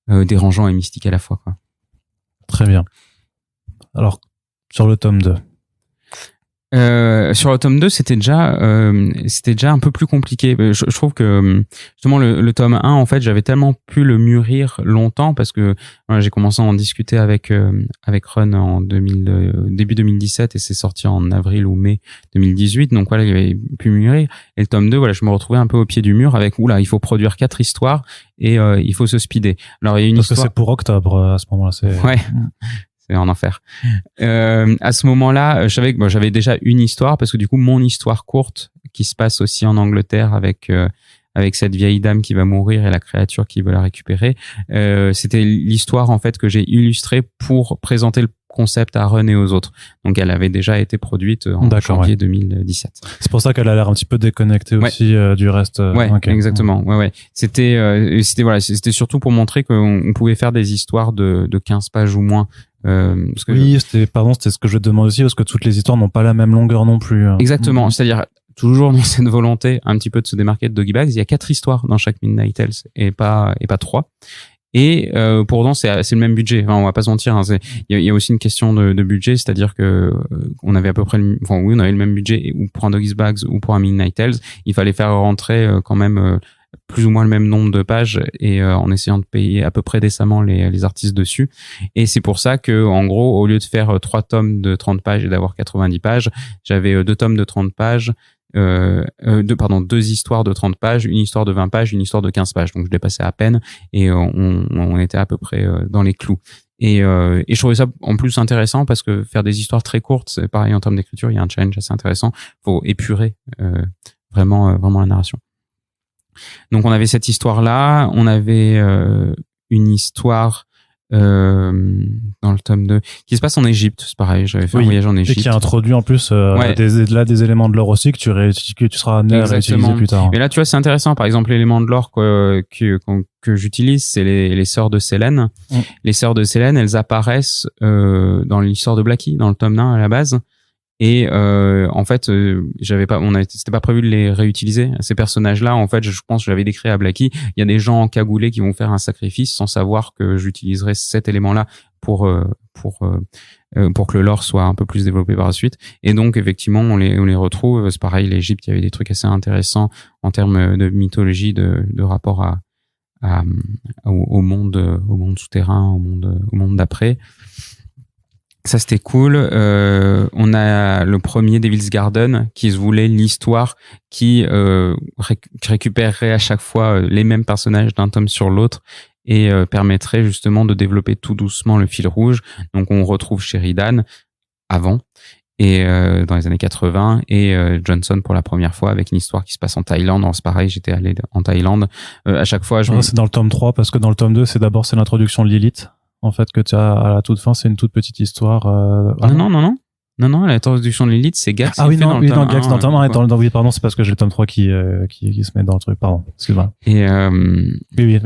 Speaker 2: dérangeant et mystique à la fois, quoi.
Speaker 1: Très bien. Alors, sur le tome 2.
Speaker 2: Sur le tome 2, c'était déjà un peu plus compliqué. Je trouve que justement le tome 1, en fait, j'avais tellement pu le mûrir longtemps, parce que j'ai commencé à en discuter avec Run en début 2017, et c'est sorti en avril ou mai 2018. Donc voilà, il avait pu mûrir. Et le tome 2, voilà, je me retrouvais un peu au pied du mur avec il faut produire 4 histoires, et il faut se speeder. Alors il y a une
Speaker 1: parce
Speaker 2: histoire...
Speaker 1: que c'est pour octobre à ce moment-là.
Speaker 2: Ouais. C'est en enfer. À ce moment-là, je savais que j'avais déjà une histoire, parce que du coup, mon histoire courte, qui se passe aussi en Angleterre avec cette vieille dame qui va mourir et la créature qui veut la récupérer, c'était l'histoire en fait que j'ai illustrée pour présenter le concept à Run et aux autres. Donc elle avait déjà été produite en janvier 2017.
Speaker 1: C'est pour ça qu'elle a l'air un petit peu déconnectée aussi du reste.
Speaker 2: Ouais, okay. Exactement. Ouais. C'était surtout pour montrer qu'on pouvait faire des histoires de 15 pages ou moins.
Speaker 1: C'était ce que je demande aussi, parce que toutes les histoires n'ont pas la même longueur non plus.
Speaker 2: Exactement. C'est-à-dire, toujours dans cette volonté un petit peu de se démarquer de Doggy Bags, il y a 4 histoires dans chaque Midnight Tales, et pas 3. Et pourtant c'est le même budget. Enfin, on va pas se mentir, hein, il y a aussi une question de budget, c'est-à-dire que on avait à peu près on avait le même budget, ou pour un Doggy Bags ou pour un Midnight Tales, il fallait faire rentrer quand même plus ou moins le même nombre de pages et en essayant de payer à peu près décemment les artistes dessus. Et c'est pour ça que, en gros, au lieu de faire 3 tomes de 30 pages et d'avoir 90 pages, j'avais 2 tomes de 30 pages, deux histoires de 30 pages, une histoire de 20 pages, une histoire de 15 pages. Donc je dépassais à peine et on était à peu près dans les clous. Et je trouvais ça en plus intéressant parce que faire des histoires très courtes, c'est pareil en termes d'écriture, il y a un challenge assez intéressant. Faut épurer vraiment la narration. Donc on avait cette histoire-là, on avait une histoire dans le tome 2 qui se passe en Égypte, c'est pareil, j'avais fait un voyage en Égypte.
Speaker 1: Et qui a introduit en plus des éléments de lore aussi que tu seras amené à réutiliser plus tard.
Speaker 2: Et là, tu vois, c'est intéressant. Par exemple, l'élément de lore que j'utilise, c'est les sœurs de Sélène. Les sœurs de Sélène, elles apparaissent dans l'histoire de Blackie, dans le tome 1 à la base. Et en fait, c'était pas prévu de les réutiliser. Ces personnages-là, en fait, je pense que j'avais décrit à Blackie, il y a des gens encagoulés qui vont faire un sacrifice sans savoir que j'utiliserai cet élément-là pour que le lore soit un peu plus développé par la suite. Et donc, effectivement, on les retrouve. C'est pareil, l'Égypte, il y avait des trucs assez intéressants en termes de mythologie, de rapport au monde souterrain, au monde d'après. Ça, c'était cool. On a le premier Devil's Garden qui se voulait l'histoire qui récupérerait à chaque fois les mêmes personnages d'un tome sur l'autre et permettrait justement de développer tout doucement le fil rouge. Donc, on retrouve Sheridan avant et dans les années 80 et Johnson pour la première fois avec une histoire qui se passe en Thaïlande. C'est pareil, j'étais allé en Thaïlande. À chaque fois,
Speaker 1: c'est dans le tome 3 parce que dans le tome 2, c'est l'introduction de Lilith. En fait, que tu as à la toute fin, c'est une toute petite histoire.
Speaker 2: Non, la traduction de Lilith, c'est Gax.
Speaker 1: Gax dans le tome 1. Oui, pardon, c'est parce que j'ai le tome 3 qui se met dans le truc. Pardon, excuse-moi.
Speaker 2: Et
Speaker 1: oui.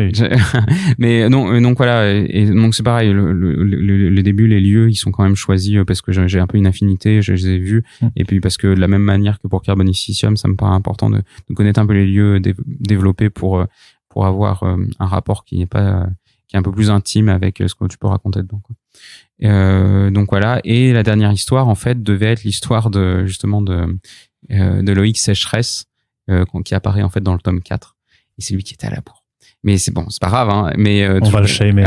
Speaker 2: Mais non, donc voilà. Et donc c'est pareil. Le début, les lieux, ils sont quand même choisis parce que j'ai un peu une affinité. Je les ai vus. Et puis parce que de la même manière que pour Carbonificium, ça me paraît important de connaître un peu les lieux développés pour avoir un rapport qui est un peu plus intime avec ce que tu peux raconter dedans, quoi. Donc voilà. Et la dernière histoire, en fait, devait être l'histoire de Loïc Sécheresse, qui apparaît en fait dans le tome 4. Et c'est lui qui était à la bourre. Mais c'est bon, c'est pas grave, hein. Mais
Speaker 1: on va le shamer.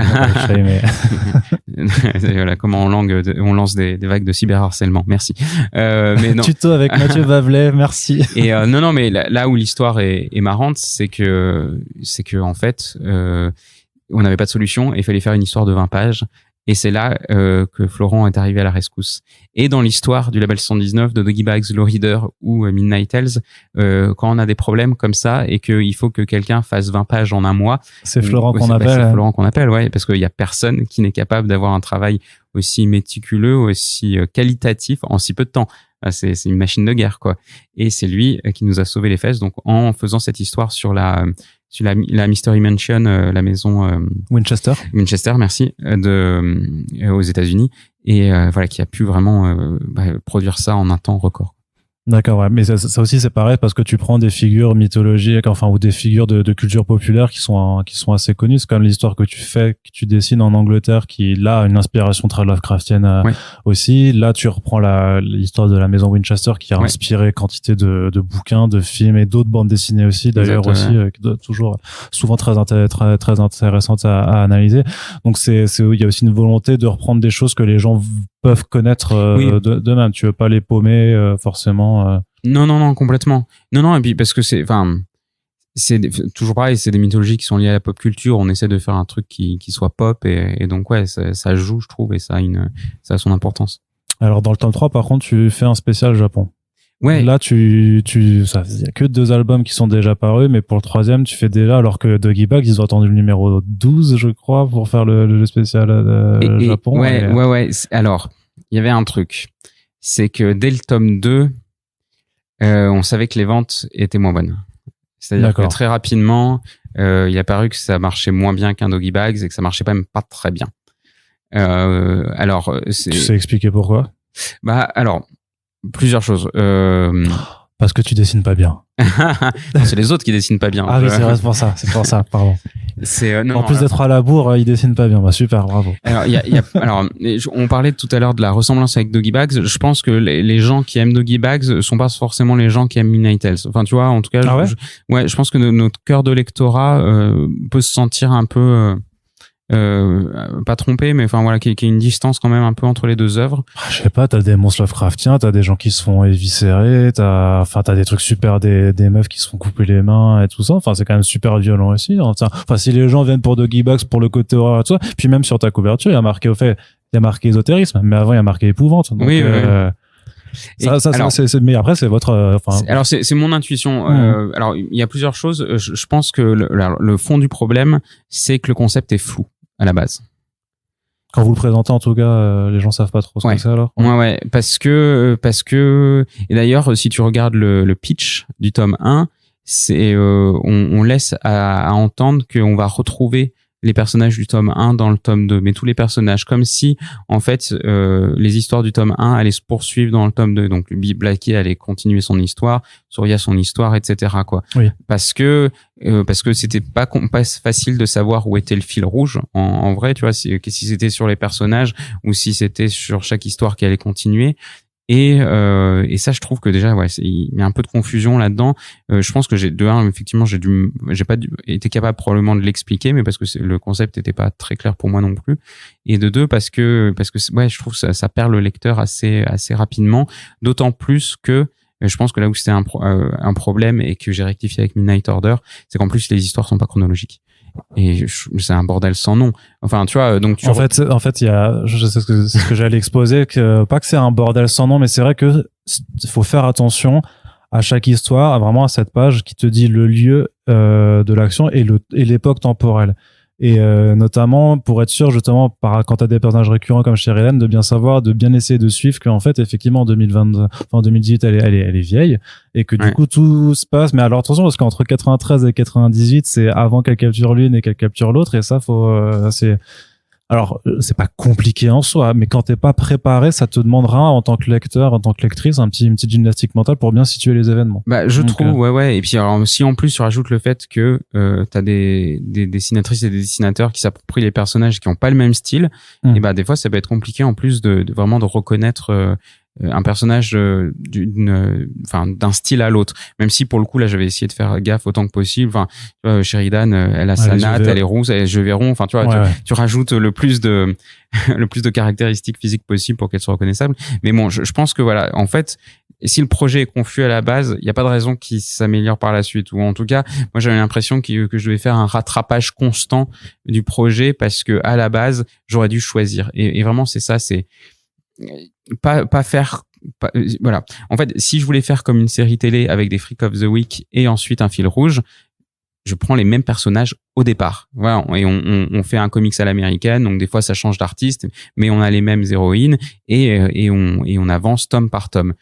Speaker 2: Voilà, comment on lance des vagues de cyberharcèlement. Merci. Mais non.
Speaker 1: Tuto avec Mathieu Vavelet, merci.
Speaker 2: Et non, mais là où l'histoire est marrante, c'est que en fait, on n'avait pas de solution et il fallait faire une histoire de 20 pages. Et c'est là que Florent est arrivé à la rescousse. Et dans l'histoire du label 119, de Doggy Bags, Low Reader ou Midnight Tales, quand on a des problèmes comme ça et qu'il faut que quelqu'un fasse 20 pages en un mois...
Speaker 1: C'est Florent qu'on appelle.
Speaker 2: C'est Florent qu'on appelle, ouais, parce qu'il y a personne qui n'est capable d'avoir un travail aussi méticuleux, aussi qualitatif en si peu de temps. C'est une machine de guerre, quoi. Et c'est lui qui nous a sauvé les fesses. Donc, en faisant cette histoire sur la Mystery Mansion, la maison
Speaker 1: Winchester,
Speaker 2: merci, aux États-Unis, et voilà, qui a pu vraiment produire ça en un temps record.
Speaker 1: D'accord, ouais, mais ça aussi c'est pareil parce que tu prends des figures mythologiques, ou des figures de culture populaire qui sont assez connues. C'est comme l'histoire que tu dessines en Angleterre, qui là a une inspiration très Lovecraftienne aussi. Là, tu reprends l'histoire de la maison Winchester qui a inspiré quantité de bouquins, de films et d'autres bandes dessinées aussi. D'ailleurs aussi, toujours souvent très intéressantes à analyser. Donc il y a aussi une volonté de reprendre des choses que les gens peuvent connaître d'eux-mêmes. Tu veux pas les paumer forcément.
Speaker 2: Non, complètement. Non, et puis parce que c'est toujours pareil, c'est des mythologies qui sont liées à la pop culture. On essaie de faire un truc qui soit pop et donc ça joue, je trouve, et ça a son importance. Alors
Speaker 1: dans le tome 3, par contre, tu fais un spécial Japon.
Speaker 2: Ouais.
Speaker 1: Là, il y a que 2 albums qui sont déjà parus, mais pour le 3e, tu fais déjà, alors que Doggy Bags, ils ont attendu le numéro 12, je crois, pour faire le spécial Japon.
Speaker 2: Ouais. Alors, il y avait un truc. C'est que dès le tome 2, on savait que les ventes étaient moins bonnes. C'est-à-dire que très rapidement, il est apparu que ça marchait moins bien qu'un Doggy Bags et que ça marchait même pas très bien. Tu
Speaker 1: sais expliquer pourquoi?
Speaker 2: Alors, plusieurs choses.
Speaker 1: Parce que tu dessines pas bien.
Speaker 2: C'est les autres qui dessinent pas bien.
Speaker 1: Ah oui, c'est vrai, c'est pour ça, pardon.
Speaker 2: Non,
Speaker 1: en plus d'être à la bourre, il dessine pas bien. Bah, super, bravo.
Speaker 2: Alors, on parlait tout à l'heure de la ressemblance avec Doggy Bags. Je pense que les gens qui aiment Doggy Bags sont pas forcément les gens qui aiment Midnight Tales. Enfin, tu vois, en tout cas, je pense que notre cœur de lectorat peut se sentir un peu pas trompé, mais enfin voilà, qu'il y ait une distance quand même un peu entre les deux œuvres.
Speaker 1: Je sais pas, t'as des monstres Lovecraftiens, t'as des gens qui se font éviscérer, t'as des trucs super, des meufs qui se font couper les mains et tout ça. Enfin, c'est quand même super violent aussi. Enfin, si les gens viennent pour Doggy Bags pour le côté horreur et tout ça, puis même sur ta couverture, il y a marqué ésotérisme, mais avant il y a marqué épouvante. Donc,
Speaker 2: oui.
Speaker 1: Mais après c'est votre.
Speaker 2: Alors c'est mon intuition. Alors il y a plusieurs choses. Je pense que le fond du problème, c'est que le concept est flou à la base.
Speaker 1: Quand vous le présentez, en tout cas, les gens savent pas trop ce que c'est alors.
Speaker 2: Ouais, parce que et d'ailleurs, si tu regardes le pitch du tome 1, c'est on laisse à entendre qu'on va retrouver les personnages du tome 1 dans le tome 2, mais tous les personnages, comme si en fait les histoires du tome 1 allaient se poursuivre dans le tome 2. Donc Blackie allait continuer son histoire, Surya son histoire, etc. quoi.
Speaker 1: Oui.
Speaker 2: Parce que c'était pas facile de savoir où était le fil rouge en vrai, tu vois, si c'était sur les personnages ou si c'était sur chaque histoire qui allait continuer. Et ça, je trouve que déjà, il y a un peu de confusion là-dedans. Je pense que effectivement, j'ai pas été capable probablement de l'expliquer, mais parce que le concept n'était pas très clair pour moi non plus. Et de deux, parce que je trouve que ça perd le lecteur assez rapidement. D'autant plus que je pense que là où c'était un problème et que j'ai rectifié avec Midnight Order, c'est qu'en plus les histoires sont pas chronologiques. Et c'est un bordel sans nom. Enfin, tu vois, donc
Speaker 1: en fait, il y a, je sais ce que j'allais exposer, pas que c'est un bordel sans nom, mais c'est vrai que faut faire attention à chaque histoire, vraiment à cette page qui te dit le lieu de l'action et l'époque temporelle. Et notamment pour être sûr justement quand t'as des personnages récurrents comme Sheridan, de bien essayer de suivre qu'en fait effectivement en 2018 elle est vieille et que du coup tout se passe. Mais alors attention parce qu'entre 93 et 98 c'est avant qu'elle capture l'une et qu'elle capture l'autre, et ça alors, c'est pas compliqué en soi, mais quand t'es pas préparé, ça te demandera en tant que lecteur, en tant que lectrice, une petite gymnastique mentale pour bien situer les événements.
Speaker 2: Je trouve, ouais. Et puis, alors, si en plus tu rajoutes le fait que t'as des dessinatrices et des dessinateurs qui s'approprient les personnages qui ont pas le même style, et des fois ça peut être compliqué en plus de vraiment de reconnaître un personnage d'un style à l'autre, même si pour le coup là j'avais essayé de faire gaffe autant que possible. Enfin, tu vois, Sheridan, elle a sa natte, elle est rousse, elle est cheveux ronds. Enfin, tu vois, tu rajoutes le plus de caractéristiques physiques possibles pour qu'elle soit reconnaissable. Mais bon, je pense que voilà, en fait, si le projet est confus à la base, il n'y a pas de raison qu'il s'améliore par la suite. Ou en tout cas, moi j'avais l'impression que je devais faire un rattrapage constant du projet parce que à la base j'aurais dû choisir. Et vraiment c'est ça, c'est voilà. En fait, si je voulais faire comme une série télé avec des Freak of the Week et ensuite un fil rouge, je prends les mêmes personnages au départ. Voilà, et on fait un comics à l'américaine, donc des fois ça change d'artiste, mais on a les mêmes héroïnes et on avance tome par tome.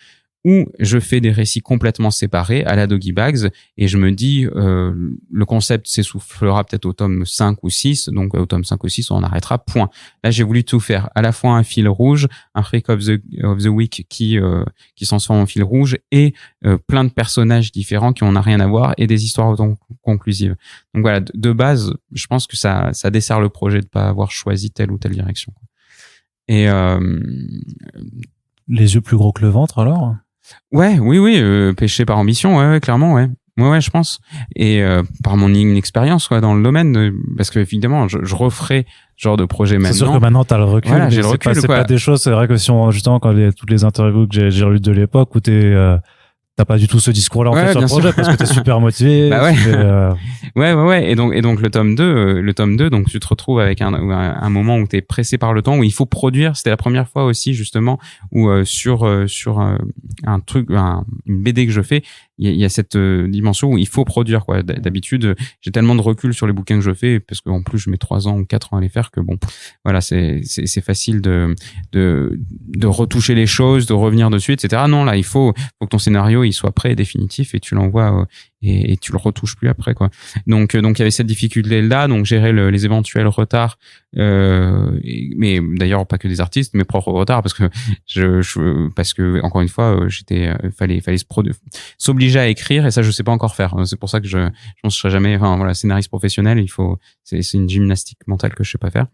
Speaker 2: Ou je fais des récits complètement séparés à la Doggy Bags et je me dis le concept s'essoufflera peut-être au tome 5 ou 6, donc au tome 5 ou 6 on arrêtera, point. Là j'ai voulu tout faire, à la fois un fil rouge, un Freak of the Week qui se transforme en fil rouge et plein de personnages différents qui n'ont rien à voir et des histoires autoconclusives. Donc voilà, de base, je pense que ça dessert le projet de pas avoir choisi telle ou telle direction. Et
Speaker 1: les yeux plus gros que le ventre alors?
Speaker 2: Oui, péché par ambition, ouais, clairement, ouais. Ouais, je pense. Et par mon inexpérience dans le domaine, parce que évidemment, je referai ce genre de projet maintenant.
Speaker 1: C'est sûr que maintenant t'as le recul.
Speaker 2: Voilà, j'ai le recul.
Speaker 1: C'est pas des choses. C'est vrai que si justement quand toutes les interviews que j'ai lues de l'époque où t'as pas du tout ce discours-là en fait sur le projet parce que t'es super motivé.
Speaker 2: Bah ouais. Ouais. Et donc le tome 2, donc tu te retrouves avec un moment où t'es pressé par le temps, où il faut produire. C'était la première fois aussi justement où sur un truc, une BD que je fais, il y a cette dimension où il faut produire quoi. D'habitude, j'ai tellement de recul sur les bouquins que je fais parce qu'en plus je mets 3 ans ou 4 ans à les faire que bon, voilà, c'est facile de retoucher les choses, de revenir dessus, etc. Non, là, il faut que ton scénario il soit prêt et définitif et tu l'envoies et tu le retouches plus après, quoi. Donc il y avait cette difficulté là, donc gérer les éventuels retards, mais d'ailleurs pas que des artistes, mes propres retards, parce que parce que encore une fois, fallait s'obliger à écrire, et ça je sais pas encore faire. C'est pour ça que je ne serai jamais, enfin voilà, scénariste professionnel. C'est une gymnastique mentale que je sais pas faire.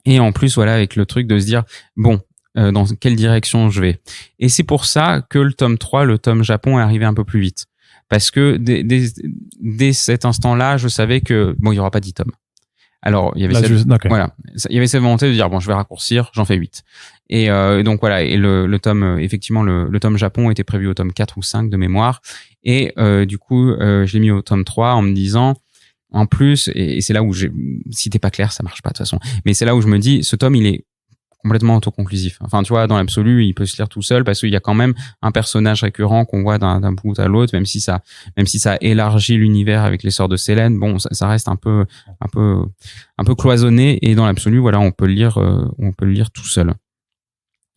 Speaker 2: Et en plus, voilà, avec le truc de se dire, bon, dans quelle direction je vais. Et c'est pour ça que le tome 3, le tome Japon, est arrivé un peu plus vite. Parce que dès cet instant-là, je savais que, bon, il y aura pas 10 tomes. Alors, il y avait voilà, il y avait cette volonté de dire, bon, je vais raccourcir, j'en fais 8. Et donc voilà, et le tome, effectivement, le tome Japon était prévu au tome 4 ou 5 de mémoire. Et du coup, je l'ai mis au tome 3 en me disant, en plus, et c'est là où si t'es pas clair, ça marche pas de toute façon. Mais c'est là où je me dis, ce tome, il est complètement autoconclusif. Enfin, tu vois, dans l'absolu, il peut se lire tout seul parce qu'il y a quand même un personnage récurrent qu'on voit d'un bout à l'autre, même si ça élargit l'univers avec les Sœurs de Sélène. Bon, ça reste un peu cloisonné, et dans l'absolu, voilà, on peut le lire tout seul.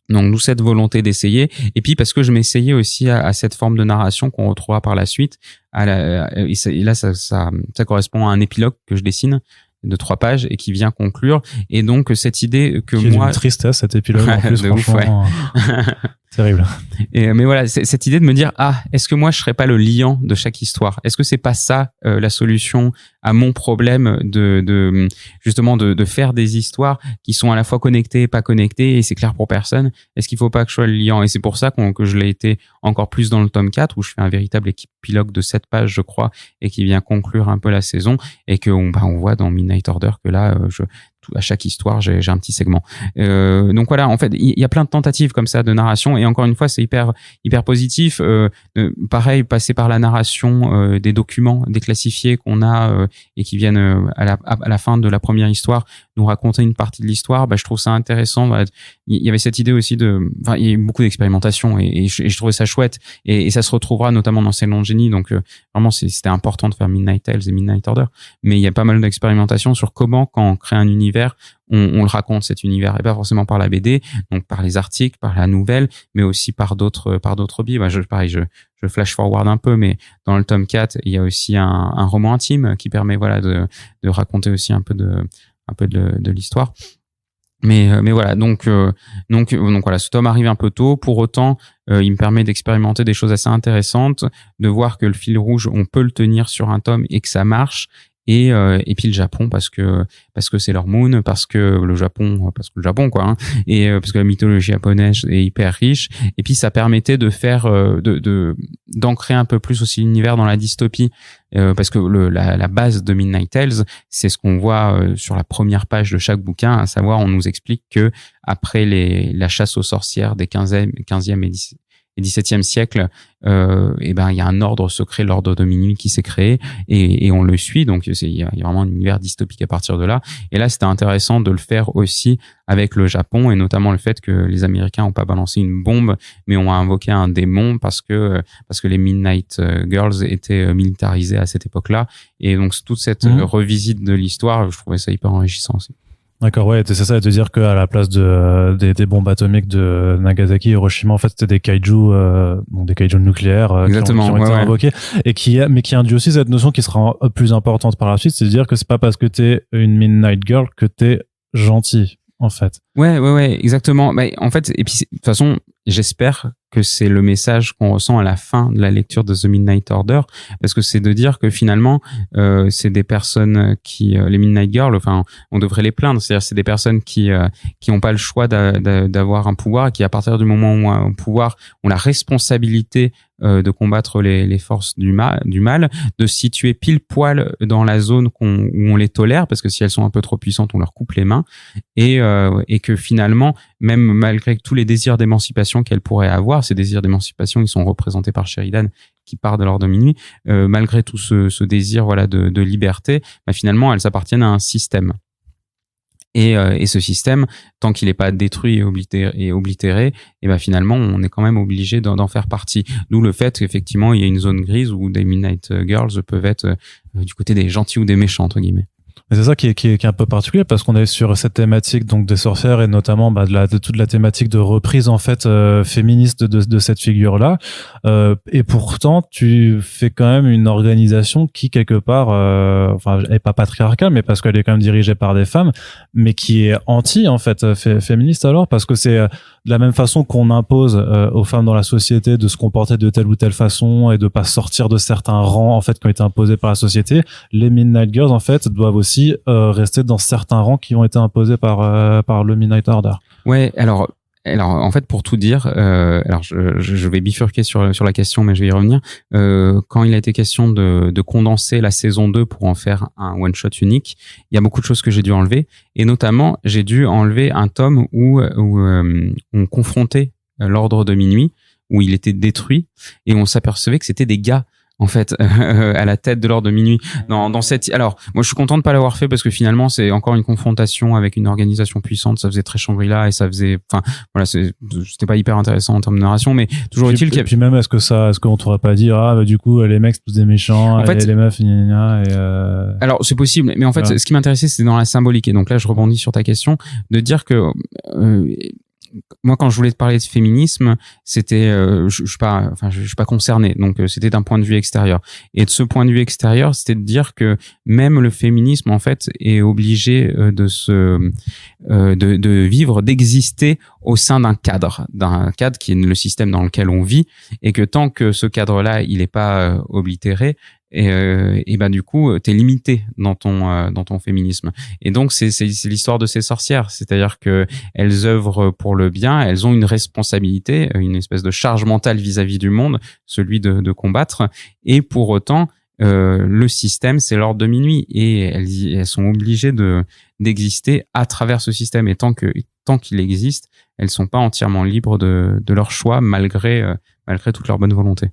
Speaker 2: Donc, d'où cette volonté d'essayer. Et puis, parce que je m'essayais aussi à cette forme de narration qu'on retrouvera par la suite. Et là, ça correspond à un épilogue que je dessine de 3 pages et qui vient conclure. Et donc, cette idée que
Speaker 1: moi... Une tristesse, cet épilogue, en plus, franchement. Terrible.
Speaker 2: Mais voilà, cette idée de me dire, est-ce que moi je serais pas le liant de chaque histoire? Est-ce que c'est pas ça la solution à mon problème de justement de faire des histoires qui sont à la fois connectées et pas connectées, et c'est clair pour personne? Est-ce qu'il faut pas que je sois le liant? Et c'est pour ça que je l'ai été encore plus dans le tome 4, où je fais un véritable épilogue de 7 pages, je crois, et qui vient conclure un peu la saison, et que on voit dans Midnight Order que là, à chaque histoire, j'ai un petit segment. Donc voilà, en fait, il y a plein de tentatives comme ça de narration, et encore une fois, c'est hyper positif. Pareil, passer par la narration des documents déclassifiés qu'on a et qui viennent à la fin de la première histoire nous raconter une partie de l'histoire. Je trouve ça intéressant. Il y avait cette idée aussi il y a eu beaucoup d'expérimentation, et je trouvais ça chouette, et ça se retrouvera notamment dans Célon Génie. Donc vraiment, c'était important de faire Midnight Tales et Midnight Order, mais il y a pas mal d'expérimentation sur comment, quand on crée un univers, on le raconte, cet univers, et pas forcément par la BD, donc par les articles, par la nouvelle, mais aussi par d'autres biais. Je flash forward un peu, mais dans le tome 4, il y a aussi un roman intime qui permet, voilà, de raconter aussi un peu de l'histoire. Mais voilà, donc voilà, ce tome arrive un peu tôt. Pour autant, il me permet d'expérimenter des choses assez intéressantes, de voir que le fil rouge, on peut le tenir sur un tome et que ça marche. Et puis le Japon, parce que c'est leur moon, parce que le Japon quoi, hein, et parce que la mythologie japonaise est hyper riche. Et puis ça permettait de faire d'ancrer un peu plus aussi l'univers dans la dystopie, parce que la base de Midnight Tales, c'est ce qu'on voit sur la première page de chaque bouquin, à savoir, on nous explique que après la chasse aux sorcières des 15e et 17e siècle, il y a un ordre secret, l'ordre de minuit, qui s'est créé, et on le suit. Donc il y a vraiment un univers dystopique à partir de là. Et là, c'était intéressant de le faire aussi avec le Japon, et notamment le fait que les Américains ont pas balancé une bombe, mais ont invoqué un démon parce que les Midnight Girls étaient militarisées à cette époque-là. Et donc toute cette revisite de l'histoire, je trouvais ça hyper enrichissant aussi.
Speaker 1: D'accord, ouais, c'est ça, de dire qu'à la place des bombes atomiques de Nagasaki et Hiroshima, en fait, c'était des kaiju, des kaiju nucléaires qui ont été invoqués, et qui induit aussi cette notion qui sera plus importante par la suite, c'est de dire que c'est pas parce que t'es une Midnight Girl que t'es gentil, en fait.
Speaker 2: Ouais, exactement. En fait, et puis de toute façon, j'espère que c'est le message qu'on ressent à la fin de la lecture de The Midnight Order, parce que c'est de dire que finalement, c'est des personnes les Midnight Girls, enfin, on devrait les plaindre. C'est-à-dire, c'est des personnes qui ont pas le choix d'avoir un pouvoir, et qui, à partir du moment où un pouvoir, ont la responsabilité de combattre les forces du mal, de se situer pile poil dans la zone où on les tolère, parce que si elles sont un peu trop puissantes, on leur coupe les mains, et que finalement, même malgré tous les désirs d'émancipation qu'elles pourraient avoir, ces désirs d'émancipation, ils sont représentés par Sheridan, qui part de l'ordre de minuit, malgré tout ce désir, voilà, de liberté, finalement, elles appartiennent à un système. Et ce système, tant qu'il n'est pas détruit et oblitéré, finalement, on est quand même obligé d'en faire partie. D'où le fait qu'effectivement, il y a une zone grise où des Midnight Girls peuvent être du côté des gentils ou des méchants, entre guillemets.
Speaker 1: Mais c'est ça qui est un peu particulier parce qu'on est sur cette thématique donc des sorcières et notamment de toute la thématique de reprise en fait féministe de cette figure-là. Et pourtant, tu fais quand même une organisation qui quelque part, enfin, elle est pas patriarcale, mais parce qu'elle est quand même dirigée par des femmes, mais qui est anti en fait féministe alors parce que c'est de la même façon qu'on impose aux femmes dans la société de se comporter de telle ou telle façon et de pas sortir de certains rangs en fait qui ont été imposés par la société. Les Midnight Girls en fait doivent aussi rester dans certains rangs qui ont été imposés par le Midnight Order.
Speaker 2: Ouais, alors en fait pour tout dire, alors je vais bifurquer sur la question, mais je vais y revenir. Quand il a été question de condenser la saison 2 pour en faire un one shot unique, il y a beaucoup de choses que j'ai dû enlever, et notamment j'ai dû enlever un tome où on confrontait l'ordre de minuit, où il était détruit et on s'apercevait que c'était des gars en fait à la tête de l'ordre de minuit dans cette. Alors moi je suis content de pas l'avoir fait parce que finalement c'est encore une confrontation avec une organisation puissante, ça faisait très Shangri-La et ça faisait, enfin voilà, c'était pas hyper intéressant en termes de narration, mais toujours est-il qu'il y a...
Speaker 1: Puis même est-ce qu'on t'aurait pas dit du coup les mecs c'est tous des méchants en fait, et les meufs
Speaker 2: Alors c'est possible, mais en fait ce qui m'intéressait c'est dans la symbolique, et donc là je rebondis sur ta question de dire que moi, quand je voulais te parler de féminisme, c'était, je suis pas concerné, donc c'était d'un point de vue extérieur. Et de ce point de vue extérieur, c'était de dire que même le féminisme, en fait, est obligé de vivre, d'exister au sein d'un cadre qui est le système dans lequel on vit, et que tant que ce cadre-là, il est pas oblitéré, et ben du coup t'es limité dans ton féminisme. Et donc c'est l'histoire de ces sorcières, c'est-à-dire que elles œuvrent pour le bien, elles ont une responsabilité, une espèce de charge mentale vis-à-vis du monde, celui de combattre, et pour autant le système c'est l'ordre de minuit, et elles sont obligées d'exister à travers ce système, et tant qu'il existe, elles sont pas entièrement libres de leur choix malgré toute leur bonne volonté.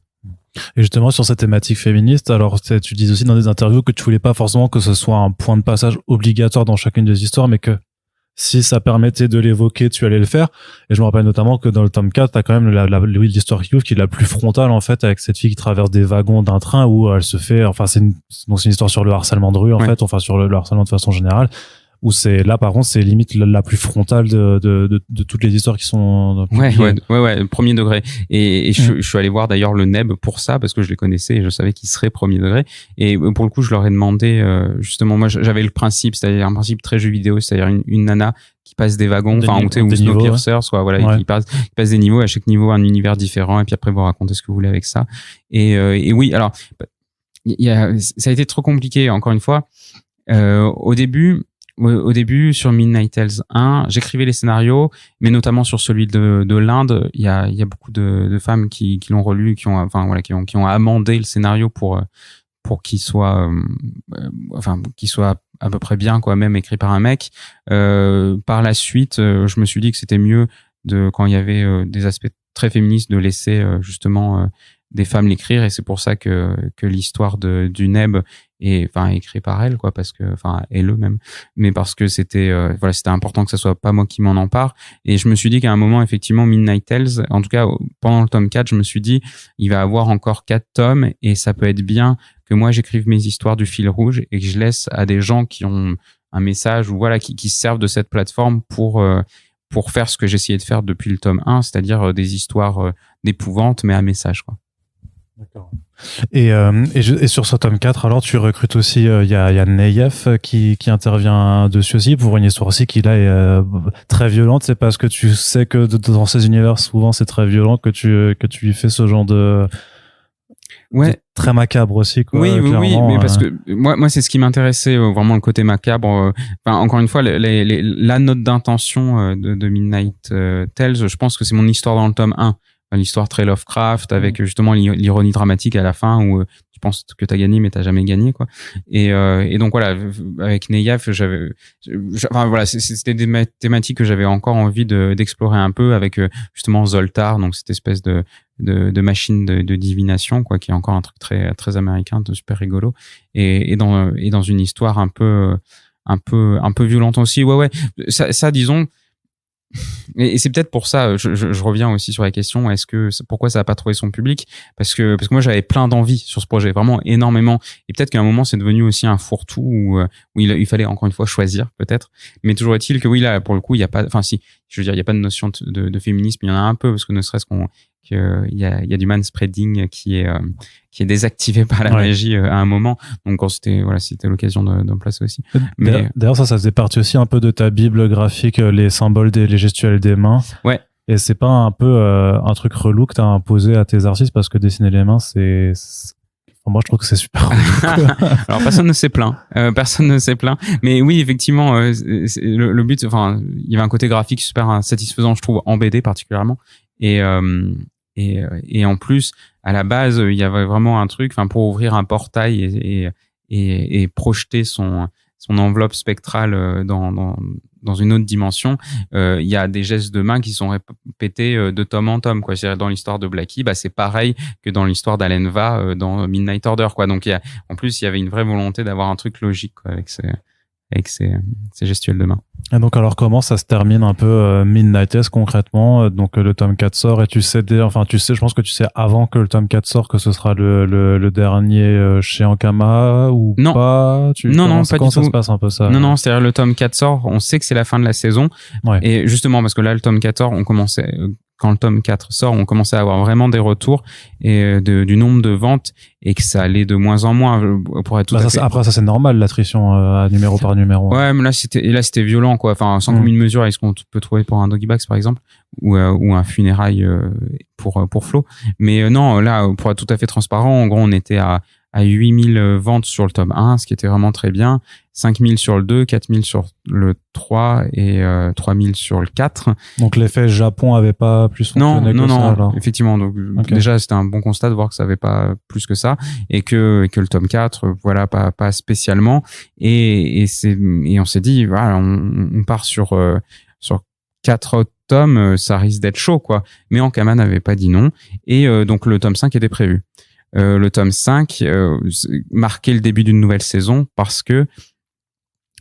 Speaker 1: Et justement sur cette thématique féministe, alors tu dis aussi dans des interviews que tu voulais pas forcément que ce soit un point de passage obligatoire dans chacune des histoires, mais que si ça permettait de l'évoquer, tu allais le faire. Et je me rappelle notamment que dans le tome 4, t'as quand même l'histoire qui ouvre, qui est la plus frontale en fait, avec cette fille qui traverse des wagons d'un train où elle se fait, enfin c'est une histoire sur le harcèlement de rue en fait, enfin sur le harcèlement de façon générale. Où c'est là par contre c'est limite la plus frontale de toutes les histoires qui sont
Speaker 2: ouais, premier degré, et je suis allé voir d'ailleurs le Neb pour ça parce que je les connaissais et je savais qu'ils seraient premier degré, et pour le coup je leur ai demandé justement, moi j'avais le principe, c'est-à-dire un principe très jeu vidéo, c'est-à-dire une nana qui passe des wagons, enfin ou Snowpiercer, soit voilà, qui passe des niveaux, à chaque niveau un univers différent, et puis après vous racontez ce que vous voulez avec ça, et oui, alors ça a été trop compliqué encore une fois. Au début, sur Midnight Tales 1, j'écrivais les scénarios, mais notamment sur celui de l'Inde, il y a beaucoup de femmes qui l'ont relu, qui ont amendé le scénario pour qu'il soit, qu'il soit à peu près bien, quoi, même écrit par un mec. Par la suite, je me suis dit que c'était mieux quand il y avait des aspects très féministes, de laisser justement des femmes l'écrire, et c'est pour ça que l'histoire du Neb est écrit par elle, quoi, parce que elle même, mais parce que c'était important que ça soit pas moi qui m'en empare. Et je me suis dit qu'à un moment, effectivement, Midnight Tales, en tout cas pendant le tome 4, je me suis dit il va avoir encore 4 tomes, et ça peut être bien que moi j'écrive mes histoires du fil rouge et que je laisse à des gens qui ont un message, ou voilà, qui se servent de cette plateforme pour faire ce que j'essayais de faire depuis le tome 1, c'est-à-dire des histoires d'épouvante mais à message, quoi.
Speaker 1: D'accord. Et sur ce tome 4, alors tu recrutes aussi, il y a Neyef qui intervient dessus aussi pour une histoire aussi qui là est très violente. C'est parce que tu sais que dans ces univers souvent c'est très violent que tu lui fais ce genre de très macabre aussi, quoi.
Speaker 2: Oui, mais parce que moi c'est ce qui m'intéressait, vraiment le côté macabre. Encore une fois, la note d'intention de Midnight Tales, je pense que c'est mon histoire dans le tome 1. L'histoire très Lovecraft, avec justement l'ironie dramatique à la fin, où tu penses que t'as gagné mais t'as jamais gagné, quoi. Et donc voilà, avec Neyef, c'était des thématiques que j'avais encore envie d'explorer un peu, avec justement Zoltar, donc cette espèce de machine de divination, quoi, qui est encore un truc très très américain, super rigolo, et dans une histoire un peu violente aussi. Ouais, ça disons. et c'est peut-être pour ça, je reviens aussi sur la question, pourquoi ça a pas trouvé son public? Parce que moi, j'avais plein d'envie sur ce projet, vraiment énormément. Et peut-être qu'à un moment, c'est devenu aussi un fourre-tout où il fallait encore une fois choisir, peut-être. Mais toujours est-il que oui, là, pour le coup, il y a pas, enfin, si, je veux dire, il y a pas de notion de féminisme, il y en a un peu, parce que ne serait-ce qu'il y a du manspreading qui est désactivé par la magie à un moment. Donc, quand c'était l'occasion d'en placer aussi.
Speaker 1: Mais d'ailleurs, ça faisait partie aussi un peu de ta bible graphique, les symboles les gestuels des mains.
Speaker 2: Ouais.
Speaker 1: Et c'est pas un peu un truc relou que t'as imposé à tes artistes, parce que dessiner les mains, moi, je trouve que c'est super.
Speaker 2: Alors, personne ne s'est plaint. Mais oui, effectivement, le but, enfin, il y avait un côté graphique super satisfaisant, je trouve, en BD particulièrement. Et en plus, à la base, il y avait vraiment un truc, enfin, pour ouvrir un portail et projeter son enveloppe spectrale dans une autre dimension, il y a des gestes de main qui sont répétés de tome en tome, quoi. C'est-à-dire, dans l'histoire de Blackie, c'est pareil que dans l'histoire d'Alenva dans Midnight Order, quoi. Donc, en plus, il y avait une vraie volonté d'avoir un truc logique, quoi, avec ces gestuels de main.
Speaker 1: Et donc, alors, comment ça se termine un peu Midnight Tales concrètement? Donc, le tome 4 sort et je pense que tu sais avant que le tome 4 sort que ce sera le dernier chez Ankama ou
Speaker 2: non.
Speaker 1: Pas?
Speaker 2: Non, pas du tout.
Speaker 1: Comment ça se passe un peu ça?
Speaker 2: Non, c'est-à-dire le tome 4 sort, on sait que c'est la fin de la saison.
Speaker 1: Ouais.
Speaker 2: Et justement, parce que là, le tome 4 sort, quand le tome 4 sort, on commençait à avoir vraiment des retours et du nombre de ventes et que ça allait de moins en moins pour être tout à fait.
Speaker 1: Après, ça, c'est normal, l'attrition numéro par numéro.
Speaker 2: Ouais, mais là, c'était violent, quoi. Enfin, sans commune mesure avec ce qu'on peut trouver pour un Doggy Bags, par exemple, ou un funérail pour Flo. Mais non, là, pour être tout à fait transparent, en gros, on était à 8000 ventes sur le tome 1, ce qui était vraiment très bien. 5000 sur le 2, 4000 sur le 3 et 3000 sur le 4.
Speaker 1: Donc l'effet Japon avait pas plus fonctionné que ça?
Speaker 2: Non, effectivement. Donc déjà, c'était un bon constat de voir que ça avait pas plus que ça et que le tome 4, voilà, pas spécialement. Et on s'est dit, voilà, on part sur 4 tomes, ça risque d'être chaud, quoi. Mais Ankama n'avait pas dit non. Et donc le tome 5 était prévu. Le tome 5 marquait le début d'une nouvelle saison parce que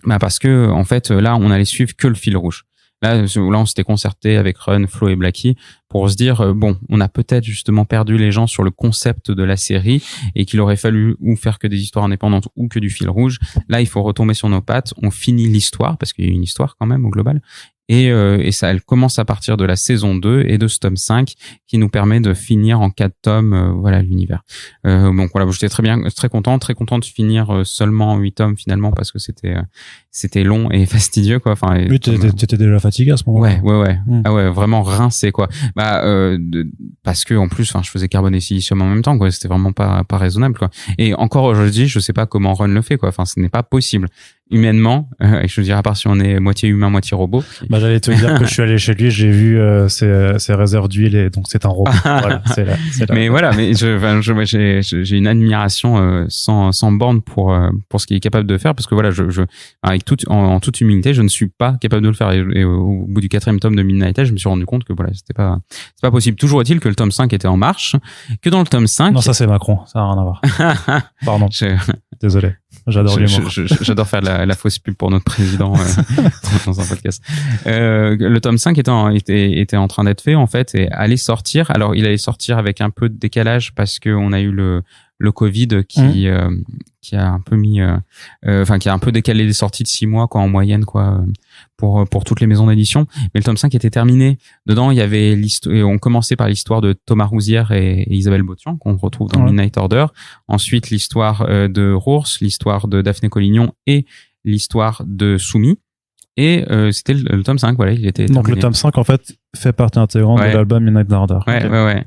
Speaker 2: en fait là on allait suivre que le fil rouge. Là on s'était concerté avec Run, Flo et Blackie pour se dire bon, on a peut-être justement perdu les gens sur le concept de la série et qu'il aurait fallu ou faire que des histoires indépendantes ou que du fil rouge. Là il faut retomber sur nos pattes, on finit l'histoire parce qu'il y a une histoire quand même au global. Et ça, elle commence à partir de la saison 2 et de ce tome 5 qui nous permet de finir en 4 tomes, voilà, l'univers. Donc voilà, j'étais très content de finir seulement en 8 tomes finalement parce que c'était long et fastidieux, quoi. Enfin,
Speaker 1: oui, t'étais déjà fatigué à ce moment-là.
Speaker 2: Ouais. Ah ouais, vraiment rincé, quoi. Parce que en plus, je faisais Carbone et Silicium en même temps, quoi. C'était vraiment pas raisonnable, quoi. Et encore aujourd'hui, je sais pas comment Run le fait, quoi. Enfin, ce n'est pas possible. Humainement, et je veux dire, à part si on est moitié humain, moitié robot.
Speaker 1: J'allais te dire que je suis allé chez lui, j'ai vu ses réserves d'huile et donc c'est un robot. Voilà, c'est là.
Speaker 2: Mais voilà, mais j'ai une admiration sans borne pour ce qu'il est capable de faire parce que voilà, en toute humilité, je ne suis pas capable de le faire et au bout du 4e tome de Midnight Tales, je me suis rendu compte que voilà, c'est pas possible. Toujours est-il que le tome 5 était en marche, que dans le tome 5.
Speaker 1: Non, ça c'est Macron, ça n'a rien à voir. Pardon. Désolé. J'adore l'humour.
Speaker 2: J'adore faire la fausse pub pour notre président dans un podcast. Le tome 5 était en train d'être fait, en fait, et allait sortir. Alors, il allait sortir avec un peu de décalage parce qu'on a eu le Covid qui a un peu qui a un peu décalé les sorties de 6 mois, quoi, en moyenne, quoi, pour toutes les maisons d'édition. Mais le tome 5 était terminé. Dedans, il y avait on commençait par l'histoire de Thomas Rouzière et Isabelle Botian, qu'on retrouve dans Midnight Order. Ensuite, l'histoire de Rours, l'histoire de Daphné Collignon et l'histoire de Soumi. Et c'était le tome 5, voilà, il était terminé.
Speaker 1: Donc le tome 5, en fait, fait partie intégrante de l'album Midnight Order.
Speaker 2: Ouais.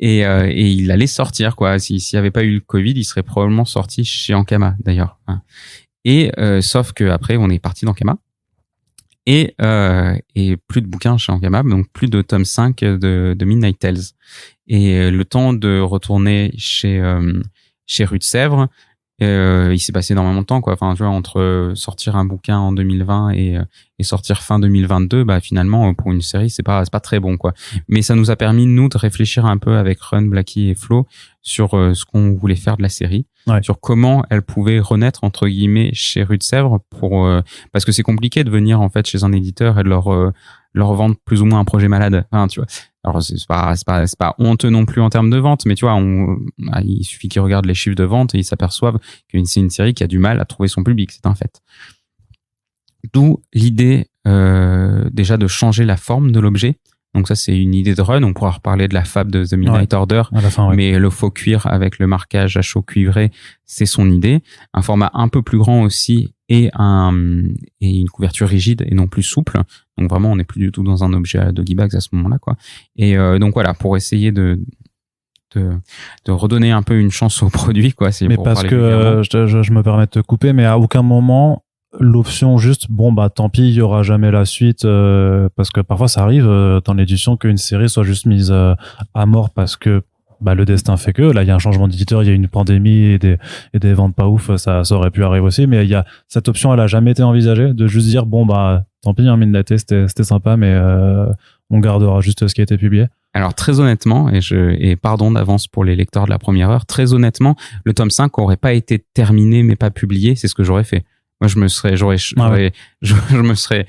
Speaker 2: Et il allait sortir, quoi. S'il n'y avait pas eu le Covid, il serait probablement sorti chez Ankama, d'ailleurs. Et sauf que après, on est parti d'Ankama. Et plus de bouquins chez Ankama, donc plus de tome 5 de Midnight Tales. Et le temps de retourner chez Rue de Sèvres, il s'est passé énormément de temps, quoi. Enfin, tu vois, entre sortir un bouquin en 2020 et sortir fin 2022, finalement, pour une série, c'est pas très bon, quoi. Mais ça nous a permis, nous, de réfléchir un peu avec Run, Blackie et Flo sur ce qu'on voulait faire de la série, sur comment elle pouvait renaître, entre guillemets, chez Rue de Sèvres parce que c'est compliqué de venir, en fait, chez un éditeur et de leur leur vendre plus ou moins un projet malade. Enfin, tu vois. Alors c'est pas honteux non plus en termes de vente, mais tu vois, il suffit qu'ils regardent les chiffres de vente et ils s'aperçoivent que c'est une série qui a du mal à trouver son public, c'est un fait. D'où l'idée déjà de changer la forme de l'objet. Donc ça, c'est une idée de Run. On pourra reparler de la fab de The Midnight Order,
Speaker 1: à la fin, ouais.
Speaker 2: Mais le faux cuir avec le marquage à chaud cuivré, c'est son idée. Un format un peu plus grand aussi et une couverture rigide et non plus souple. Donc vraiment, on n'est plus du tout dans un objet à doggy bags à ce moment-là, quoi. Et donc voilà, pour essayer de redonner un peu une chance au produit, quoi.
Speaker 1: Mais parce que je me permets de te couper, mais à aucun moment l'option juste tant pis, il y aura jamais la suite, parce que parfois ça arrive dans l'édition qu'une série soit juste mise à mort parce que le destin fait que là il y a un changement d'éditeur, il y a une pandémie et des ventes pas ouf, ça aurait pu arriver aussi, mais il y a cette option, elle a jamais été envisagée de juste dire tant pis, Midnight, c'était sympa, mais on gardera juste ce qui a été publié.
Speaker 2: Alors très honnêtement, et pardon d'avance pour les lecteurs de la première heure, très honnêtement, le tome 5 aurait pas été terminé mais pas publié, c'est ce que j'aurais fait. Moi, je me serais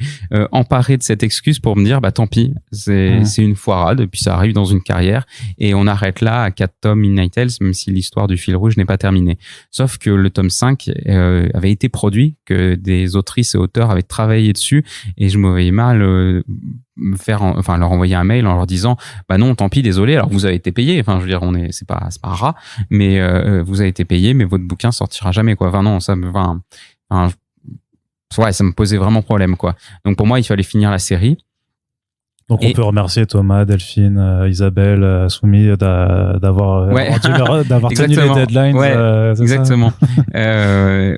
Speaker 2: emparé de cette excuse pour me dire, tant pis, c'est une foirade, et puis ça arrive dans une carrière, et on arrête là à 4 tomes Midnight Tales, même si l'histoire du fil rouge n'est pas terminée. Sauf que le tome 5 avait été produit, que des autrices et auteurs avaient travaillé dessus, et je me voyais mal leur envoyer un mail en leur disant, non, tant pis, désolé, alors vous avez été payé, enfin, je veux dire, c'est pas rat, mais vous avez été payé, mais votre bouquin sortira jamais, quoi. Enfin, non, ça me posait vraiment problème, quoi. Donc pour moi, il fallait finir la série.
Speaker 1: Donc on peut remercier Thomas, Delphine, Isabelle, Soumi d'avoir tenu les deadlines.
Speaker 2: Ouais, exactement.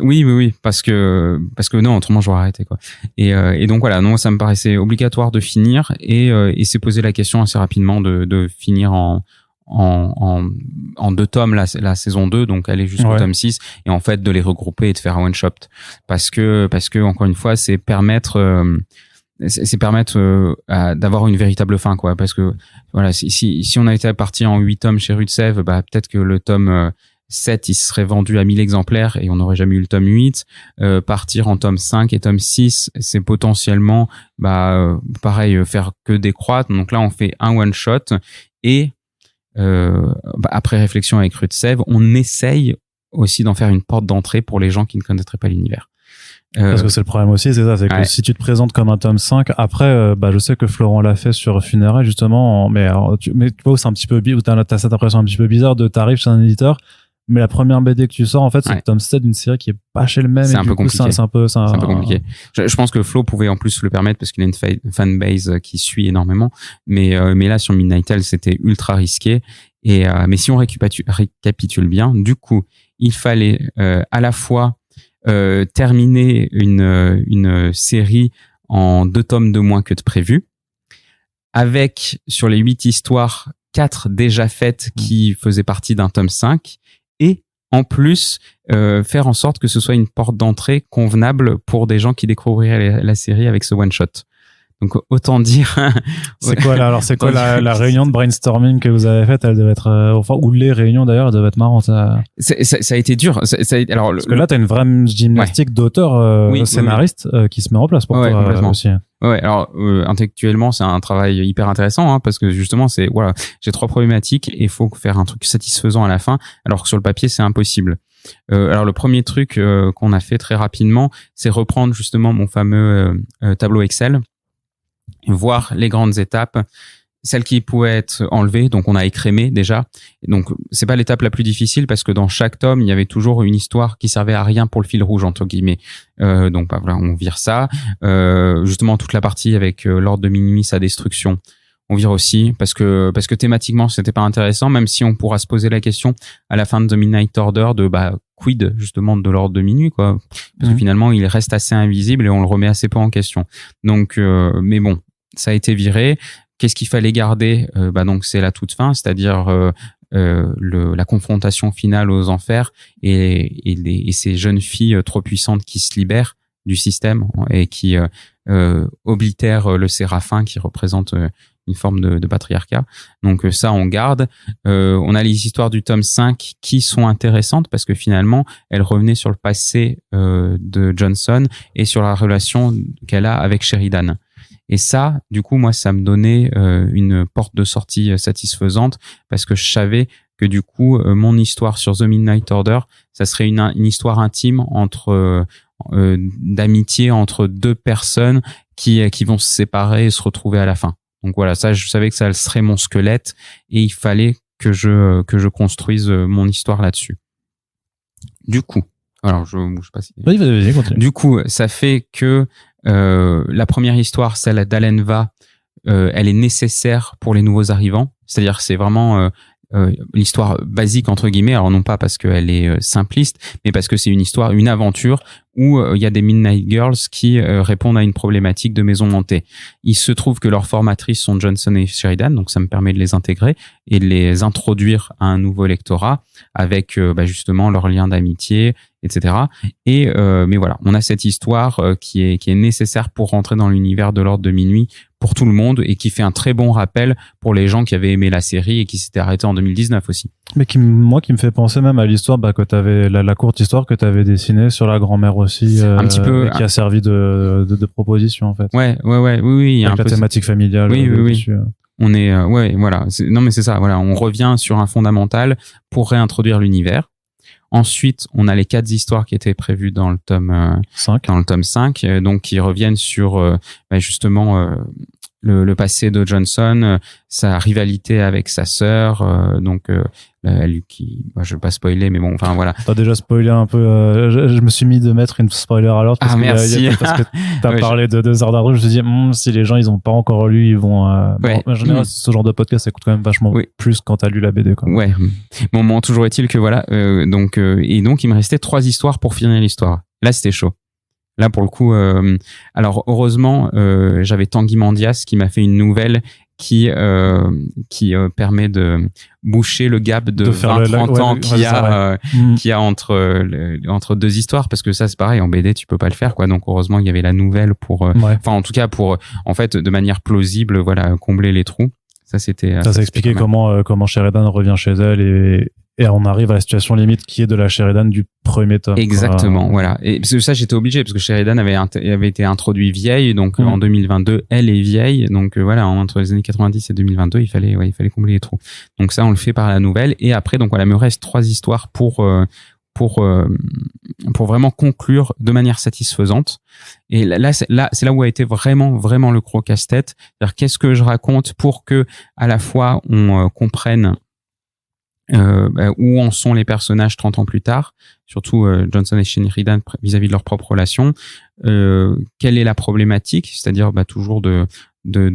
Speaker 2: Oui, parce que non, autrement j'aurais arrêté, quoi. Et donc voilà, non, ça me paraissait obligatoire de finir et s'est posé la question assez rapidement de finir en 2 tomes la saison 2, donc aller jusqu'au tome 6, et en fait de les regrouper et de faire un one shot, parce que encore une fois c'est permettre d'avoir une véritable fin, quoi. Parce que voilà, si on a été parti en 8 tomes chez Rutsev, peut-être que le tome 7 il serait vendu à 1000 exemplaires et on n'aurait jamais eu le tome 8. Partir en tome 5 et tome 6, c'est potentiellement pareil, faire que décroître. Donc là on fait un one shot et après réflexion avec Rutsev, on essaye aussi d'en faire une porte d'entrée pour les gens qui ne connaîtraient pas l'univers.
Speaker 1: Parce que c'est le problème aussi, c'est ça, c'est que si tu te présentes comme un tome 5, après, je sais que Florent l'a fait sur Funérailles, justement, mais tu vois où c'est un petit peu, où t'as cette impression un petit peu bizarre de t'arrives chez un éditeur, mais la première BD que tu sors, en fait, c'est le tome 7 d'une série qui est pas chez le même.
Speaker 2: C'est un peu compliqué.
Speaker 1: C'est un peu
Speaker 2: compliqué. Je pense que Flo pouvait en plus se le permettre parce qu'il a une fanbase qui suit énormément. Mais là, sur Midnight Tales, c'était ultra risqué. Mais si on récapitule bien, du coup, il fallait à la fois terminer une série en 2 tomes de moins que de prévu, avec, sur les 8 histoires, 4 déjà faites qui faisaient partie d'un tome 5, et en plus faire en sorte que ce soit une porte d'entrée convenable pour des gens qui découvriraient la série avec ce one shot. Donc autant dire.
Speaker 1: C'est quoi là? Alors c'est quoi la réunion de brainstorming que vous avez faite? Elle devait être, ou les réunions d'ailleurs, elles devaient être marrantes. Ça
Speaker 2: a été dur. Alors
Speaker 1: parce que là t'as une vraie gymnastique d'auteur scénariste qui se met en place pour toi aussi.
Speaker 2: Ouais, alors intellectuellement c'est un travail hyper intéressant, parce que justement j'ai 3 problématiques et il faut faire un truc satisfaisant à la fin, alors que sur le papier c'est impossible. Alors le premier truc qu'on a fait très rapidement, c'est reprendre justement mon fameux tableau Excel, voir les grandes étapes, celles qui pouvaient être enlevées, donc on a écrémé déjà. Donc c'est pas l'étape la plus difficile parce que dans chaque tome il y avait toujours une histoire qui servait à rien pour le fil rouge entre guillemets. Donc voilà, on vire ça. Justement toute la partie avec l'ordre de minuit, sa destruction, on vire aussi parce que thématiquement c'était pas intéressant, même si on pourra se poser la question à la fin de The Midnight Order de quid justement de l'ordre de minuit, quoi, parce que finalement il reste assez invisible et on le remet assez peu en question. Donc mais bon, ça a été viré. Qu'est-ce qu'il fallait garder? Donc c'est la toute fin, c'est-à-dire la confrontation finale aux enfers et ces jeunes filles trop puissantes qui se libèrent du système et qui oblitèrent le séraphin qui représente une forme de patriarcat. Donc ça, on garde. On a les histoires du tome 5 qui sont intéressantes parce que finalement, elles revenaient sur le passé de Johnson et sur la relation qu'elle a avec Sheridan. Et ça, du coup, moi, ça me donnait une porte de sortie satisfaisante parce que je savais que du coup, mon histoire sur The Midnight Order, ça serait une histoire intime d'amitié entre deux personnes qui vont se séparer et se retrouver à la fin. Donc voilà, ça, je savais que ça serait mon squelette et il fallait que je construise mon histoire là-dessus. Du coup, alors je sais pas si.
Speaker 1: Oui, vas-y, continue.
Speaker 2: Du coup, ça fait que la première histoire, celle d'Alenva, elle est nécessaire pour les nouveaux arrivants. C'est-à-dire, c'est vraiment l'histoire basique entre guillemets. Alors non pas parce qu'elle est simpliste, mais parce que c'est une aventure où il y a des Midnight Girls qui répondent à une problématique de maison hantée. Il se trouve que leurs formatrices sont Johnson et Sheridan, donc ça me permet de les intégrer et de les introduire à un nouveau lectorat avec justement leur lien d'amitié, etc. Et mais voilà, on a cette histoire qui est nécessaire pour rentrer dans l'univers de l'Ordre de Minuit pour tout le monde et qui fait un très bon rappel pour les gens qui avaient aimé la série et qui s'étaient arrêtés en 2019 aussi.
Speaker 1: Mais qui me fait penser même à l'histoire que t'avais la courte histoire que t'avais dessinée sur la grand-mère aussi,
Speaker 2: un petit peu,
Speaker 1: qui a servi de proposition en fait.
Speaker 2: Oui, il y a
Speaker 1: avec la thématique familiale.
Speaker 2: Oui. On est voilà, non mais c'est ça, voilà, on revient sur un fondamental pour réintroduire l'univers. Ensuite, on a les 4 histoires qui étaient prévues dans le tome 5, donc qui reviennent sur justement le passé de Johnson, sa rivalité avec sa sœur, je vais pas spoiler, mais bon, enfin voilà.
Speaker 1: T'as déjà spoilé un peu. Je me suis mis de mettre une spoiler alert parce
Speaker 2: merci.
Speaker 1: Parce que t'as parlé de 2 heures d'arbre. Je me suis dit si les gens ils ont pas encore lu, ils vont. En général, ce genre de podcast ça coûte quand même vachement plus quand t'as lu la BD. Quoi.
Speaker 2: Ouais. Bon, toujours est-il que voilà. Donc il me restait 3 histoires pour finir l'histoire. Là, c'était chaud. Là, pour le coup, alors heureusement, j'avais Tanguy Mandias qui m'a fait une nouvelle qui permet de boucher le gap de 20-30 ans qu'il y a entre 2 histoires, parce que ça, c'est pareil, en BD, tu peux pas le faire, quoi. Donc, heureusement, il y avait la nouvelle pour, en tout cas, pour, en fait, de manière plausible, voilà, combler les trous. Ça, c'était.
Speaker 1: Ça expliquait comment Sheridan revient chez elle et on arrive à la situation limite qui est de la Sheridan du premier tome.
Speaker 2: Exactement, voilà. Et parce que ça, j'étais obligé parce que Sheridan avait été introduit vieille, donc en 2022, elle est vieille, donc voilà, entre les années 90 et 2022, il fallait combler les trous. Donc ça, on le fait par la nouvelle. Et après, donc voilà, il me reste 3 histoires pour vraiment conclure de manière satisfaisante. Et là, c'est là où a été vraiment, vraiment le gros casse-tête. C'est-à-dire, qu'est-ce que je raconte pour que, à la fois, on comprenne où en sont les personnages 30 ans plus tard, surtout Johnson et Sheridan vis-à-vis de leur propre relation. Quelle est la problématique, c'est-à-dire toujours de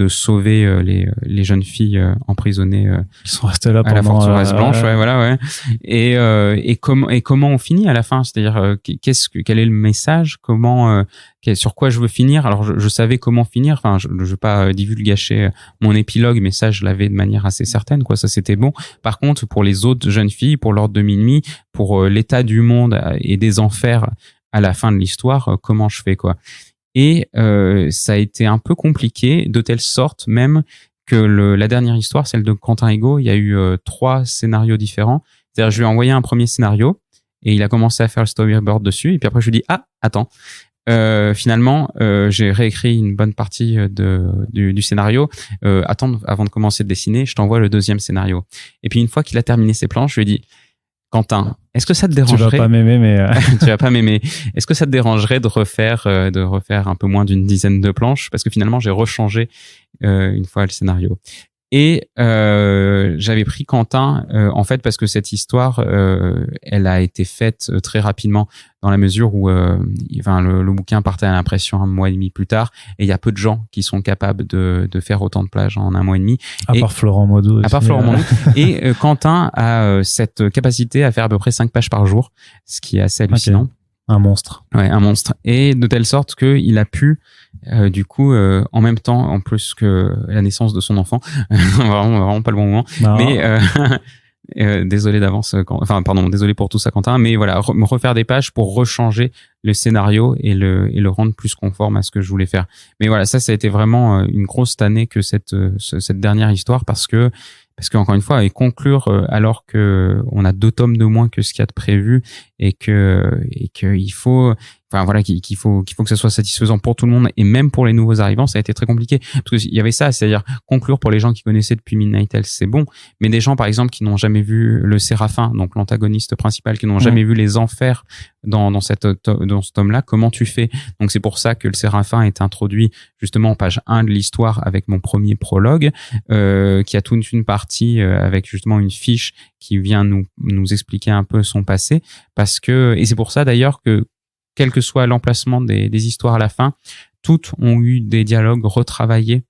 Speaker 2: sauver les jeunes filles emprisonnées
Speaker 1: qui sont restées là
Speaker 2: à la forteresse blanche, et comment on finit à la fin, c'est-à-dire quel est le message, sur quoi je veux finir. Alors je savais comment finir, enfin je veux pas divulgacher mon épilogue, mais ça je l'avais de manière assez certaine, quoi, ça c'était bon. Par contre, pour les autres jeunes filles, pour l'Ordre de Minuit, pour l'état du monde et des enfers à la fin de l'histoire, comment je fais, quoi. Et ça a été un peu compliqué, de telle sorte même que la dernière histoire, celle de Quentin Higo, il y a eu 3 scénarios différents. C'est-à-dire, je lui ai envoyé un premier scénario et il a commencé à faire le storyboard dessus. Et puis après, je lui ai dit, attends. Finalement, j'ai réécrit une bonne partie du scénario. Attends, avant de commencer de dessiner, je t'envoie le 2e scénario. Et puis une fois qu'il a terminé ses planches, je lui ai dit, Quentin, est-ce que ça te dérangerait?
Speaker 1: Tu vas pas m'aimer, mais
Speaker 2: tu vas pas m'aimer. Est-ce que ça te dérangerait de refaire un peu moins d'une dizaine de planches? Parce que finalement, j'ai rechangé une fois le scénario. Et j'avais pris Quentin en fait parce que cette histoire, elle a été faite très rapidement dans la mesure où le bouquin partait à l'impression 1 mois et demi plus tard, et il y a peu de gens qui sont capables de faire autant de pages en 1 mois et demi.
Speaker 1: À part Florent Maudou.
Speaker 2: Et Quentin a cette capacité à faire à peu près 5 pages par jour, ce qui est assez hallucinant.
Speaker 1: Okay. Un monstre.
Speaker 2: Ouais, un monstre. Et de telle sorte qu'il a pu, du coup, en même temps, en plus que la naissance de son enfant, vraiment pas le bon moment, non. Mais désolé d'avance, désolé pour tout ça, Quentin, mais voilà, me refaire des pages pour rechanger le scénario et le rendre plus conforme à ce que je voulais faire. Mais voilà, ça a été vraiment une grosse tannée que cette dernière histoire, parce que encore une fois, et conclure alors que on a 2 tomes de moins que ce qu'il y a de prévu, et que il faut enfin voilà, qu'il faut que ça soit satisfaisant pour tout le monde et même pour les nouveaux arrivants, ça a été très compliqué parce qu'il y avait ça, c'est-à-dire conclure pour les gens qui connaissaient depuis Midnight Tales, c'est bon, mais des gens par exemple qui n'ont jamais vu le Séraphin, donc l'antagoniste principal, qui n'ont jamais vu les enfers dans ce tome-là, comment tu fais? Donc c'est pour ça que le Séraphin est introduit justement en page 1 de l'histoire avec mon premier prologue, qui a toute une partie avec justement une fiche qui vient nous expliquer un peu son passé, parce que, et c'est pour ça d'ailleurs que quel que soit l'emplacement des histoires à la fin, toutes ont eu des dialogues retravaillés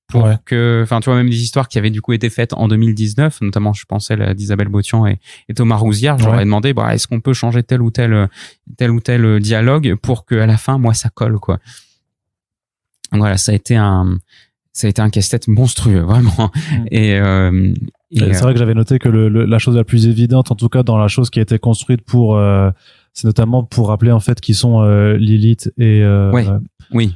Speaker 2: pour que, enfin, tu vois, même des histoires qui avaient du coup été faites en 2019, notamment, je pensais à d'Isabelle Botian et Thomas Rouzière, je leur ai demandé, est-ce qu'on peut changer tel ou tel dialogue pour que à la fin, moi, ça colle, quoi. Donc voilà, ça a été un casse-tête monstrueux, vraiment. Et
Speaker 1: c'est vrai que j'avais noté que la chose la plus évidente, en tout cas dans la chose qui a été construite pour, c'est notamment pour rappeler en fait qui sont Lilith et
Speaker 2: oui.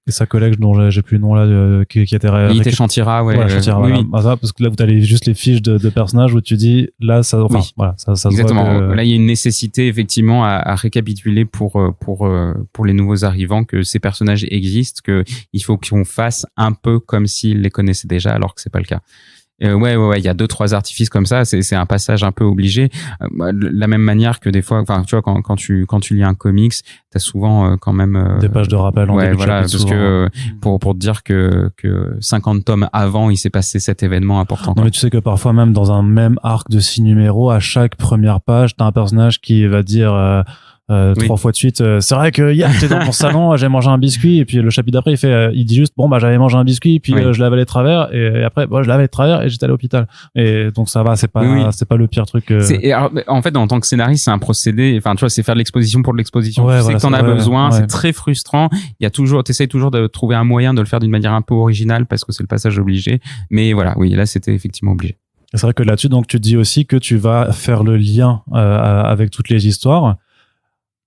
Speaker 1: Et sa collègue dont j'ai plus le nom là, qui était
Speaker 2: Lilith et Shantira,
Speaker 1: Shantira,
Speaker 2: oui.
Speaker 1: Ça, parce que là vous avez juste les fiches de personnages où tu dis là ça, enfin voilà, ça
Speaker 2: exactement.
Speaker 1: se voit que...
Speaker 2: Là il y a une nécessité effectivement à récapituler pour les nouveaux arrivants que ces personnages existent, que il faut qu'on fasse un peu comme s'ils les connaissaient déjà, alors que c'est pas le cas. Ouais, il y a 2-3 artifices comme ça, c'est un passage un peu obligé. De la même manière que des fois, enfin, tu vois, quand tu lis un comics, t'as souvent quand même
Speaker 1: des pages de rappel en début de chapitre,
Speaker 2: parce que pour te dire que 50 tomes avant, il s'est passé cet événement important.
Speaker 1: Non, mais tu sais que parfois même dans un même arc de 6 numéros, à chaque première page, t'as un personnage qui va dire 3 fois de suite, c'est vrai que hier j'étais dans mon salon, j'ai mangé un biscuit, et puis le chapitre d'après il dit juste j'avais mangé un biscuit, puis je l'avais de travers, et après je l'avais de travers et j'étais à l'hôpital, et donc ça va, c'est pas le pire truc.
Speaker 2: Alors, en fait, en tant que scénariste, c'est un procédé, enfin tu vois, c'est faire de l'exposition pour de l'exposition, tu sais que t'en as besoin, c'est très frustrant, t'essayes toujours de trouver un moyen de le faire d'une manière un peu originale parce que c'est le passage obligé, mais voilà, oui, là c'était effectivement obligé.
Speaker 1: C'est vrai que là-dessus, donc tu te dis aussi que tu vas faire le lien avec toutes les histoires.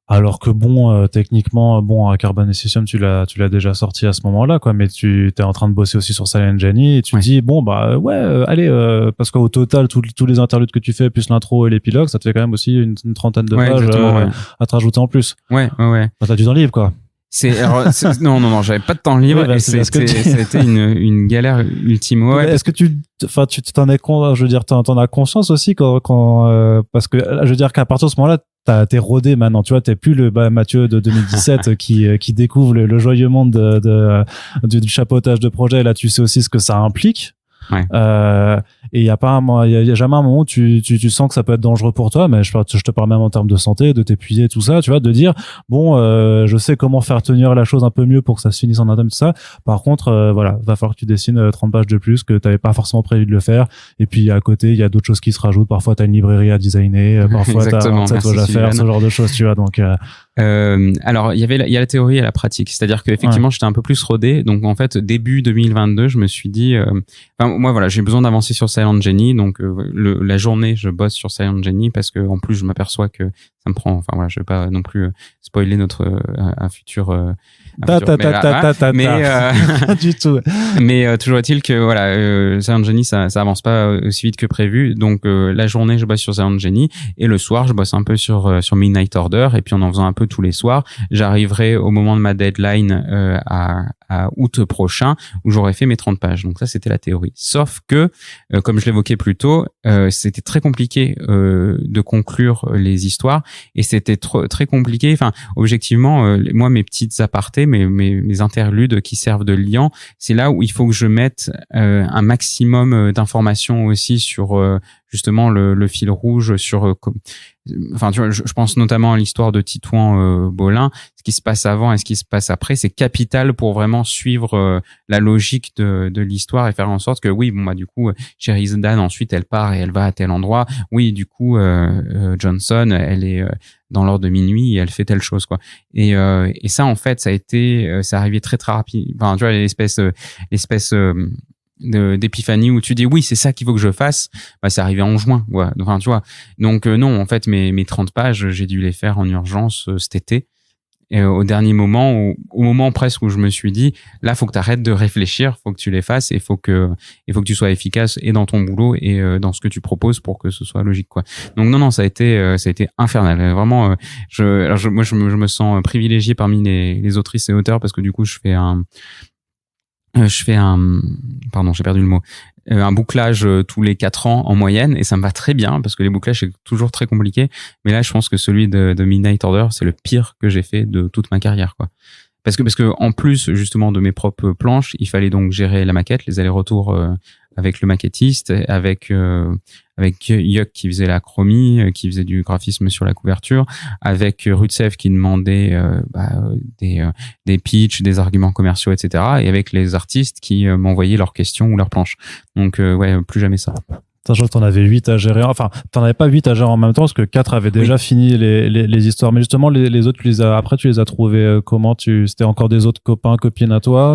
Speaker 1: Alors que techniquement, Carbon et System, tu l'as déjà sorti à ce moment-là, quoi. Mais tu t'es en train de bosser aussi sur Silent Jenny et tu dis allez, parce qu'au total, tous les interludes que tu fais, plus l'intro et l'épilogue, ça te fait quand même aussi une trentaine de pages à te rajouter en plus.
Speaker 2: Ouais.
Speaker 1: T'as du temps libre, quoi.
Speaker 2: Non, j'avais pas de temps libre, et ça a été une galère ultime. Ouais.
Speaker 1: Est-ce que tu t'en es compte, je veux dire, t'en as conscience aussi quand parce que je veux dire qu'à partir de ce moment-là, t'es rodé maintenant, tu vois, t'es plus le Mathieu de 2017 qui découvre le joyeux monde du chapeautage de projet. Là, tu sais aussi ce que ça implique.
Speaker 2: Ouais.
Speaker 1: Et il y a jamais un moment où tu sens que ça peut être dangereux pour toi, mais je te parle même en termes de santé, de t'épuiser, tout ça, tu vois, de dire je sais comment faire tenir la chose un peu mieux pour que ça se finisse en un tome, tout ça. Par contre, va falloir que tu dessines 30 pages de plus que t'avais pas forcément prévu de le faire. Et puis à côté, il y a d'autres choses qui se rajoutent. Parfois t'as une librairie à designer, parfois t'as un set à faire, ce genre de choses, tu vois. Donc
Speaker 2: alors il y a la théorie et la pratique, c'est-à-dire qu'effectivement j'étais un peu plus rodé, donc en fait début 2022 je me suis dit moi voilà, j'ai besoin d'avancer sur Silent Jenny, donc la journée je bosse sur Silent Jenny parce que en plus je m'aperçois que ça me prend, enfin voilà, je vais pas non plus spoiler un futur
Speaker 1: mais du tout.
Speaker 2: Mais toujours est-il que voilà, Silent Jenny ça avance pas aussi vite que prévu, donc la journée je bosse sur Silent Jenny et le soir je bosse un peu sur Midnight Order, et puis en faisant un peu tous les soirs, j'arriverai au moment de ma deadline à août prochain où j'aurai fait mes 30 pages. Donc ça c'était la théorie. Sauf que comme je l'évoquais plus tôt, c'était très compliqué de conclure les histoires, et c'était très compliqué, enfin objectivement moi mes petites apartés, mes interludes qui servent de lien, c'est là où il faut que je mette un maximum d'informations aussi sur justement le fil rouge, sur enfin tu vois, je pense notamment à l'histoire de Titouan Bolin, ce qui se passe avant et ce qui se passe après, c'est capital pour vraiment suivre la logique de l'histoire et faire en sorte que du coup Sheridan ensuite elle part et elle va à tel endroit, du coup Johnson elle est dans l'ordre de minuit et elle fait telle chose, quoi. Et ça en fait ça arrivé très très rapide, enfin tu vois, l'espèce d'épiphanie où tu dis c'est ça qu'il faut que je fasse, c'est arrivé en juin, enfin tu vois, donc non, en fait mes 30 pages j'ai dû les faire en urgence cet été, Et au dernier moment, au moment presque où je me suis dit, là, faut que tu arrêtes de réfléchir, faut que tu les fasses et faut que tu sois efficace et dans ton boulot et dans ce que tu proposes pour que ce soit logique, quoi. Donc non, ça a été infernal. Vraiment, moi, je me sens privilégié parmi les autrices et auteurs parce que du coup, je fais pardon, j'ai perdu le mot. Un bouclage tous les 4 ans en moyenne et ça me va très bien parce que les bouclages c'est toujours très compliqué, mais là je pense que celui de Midnight Order c'est le pire que j'ai fait de toute ma carrière, quoi. Parce que en plus justement de mes propres planches, il fallait donc gérer la maquette, les allers-retours avec le maquettiste, avec Yuck qui faisait la chromie, qui faisait du graphisme sur la couverture, avec Rutsev qui demandait des pitchs, des arguments commerciaux, etc. Et avec les artistes qui m'envoyaient leurs questions ou leurs planches. Donc plus jamais ça.
Speaker 1: Sachant que t'en avais 8 à gérer. Enfin, t'en avais pas 8 à gérer en même temps parce que 4 avaient déjà fini les histoires. Mais justement, les autres, tu les as trouvés comment? C'était encore des autres copains, copines à toi?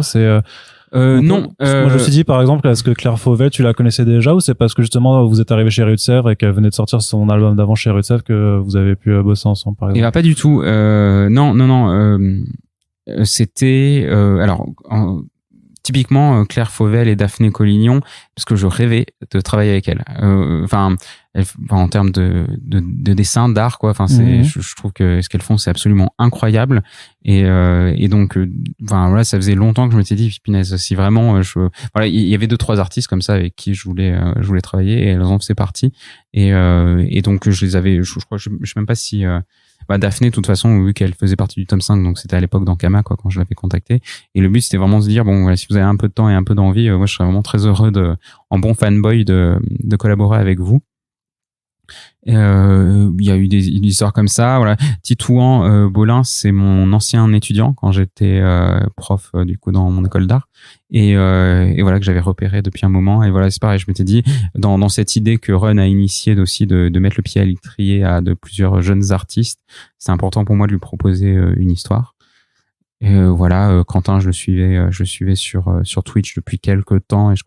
Speaker 2: Non.
Speaker 1: Moi, je me suis dit, par exemple, est-ce que Claire Fauvet, tu la connaissais déjà ou c'est parce que justement, vous êtes arrivé chez Rutsev et qu'elle venait de sortir son album d'avant chez Rutsev que vous avez pu bosser ensemble, par exemple?
Speaker 2: Et pas du tout. Non. C'était typiquement Claire Fauvel et Daphné Collignon, parce que je rêvais de travailler avec elle. En termes de dessin, d'art, quoi. Enfin, je trouve que ce qu'elles font, c'est absolument incroyable. Et donc, voilà, ça faisait longtemps que je m'étais dit, punaise, si vraiment, voilà, il y avait 2-3 artistes comme ça avec qui je voulais travailler et elles en faisaient partie. Et donc, je les avais, je crois, je sais même pas si, Daphné, de toute façon, vu qu'elle faisait partie du tome 5, donc c'était à l'époque d'Ankama, quoi, quand je l'avais contactée. Et le but, c'était vraiment de se dire, bon, voilà, si vous avez un peu de temps et un peu d'envie, moi, je serais vraiment très heureux en bon fanboy de collaborer avec vous. Il y a eu des histoires comme ça, voilà. Titouan Bolin, c'est mon ancien étudiant quand j'étais prof du coup dans mon école d'art et voilà que j'avais repéré depuis un moment. Et voilà, c'est pareil, je m'étais dit dans cette idée que Run a initié aussi de mettre le pied à l'étrier à de plusieurs jeunes artistes, c'est important pour moi de lui proposer une histoire. Et voilà, Quentin, je le suivais sur Twitch depuis quelques temps et je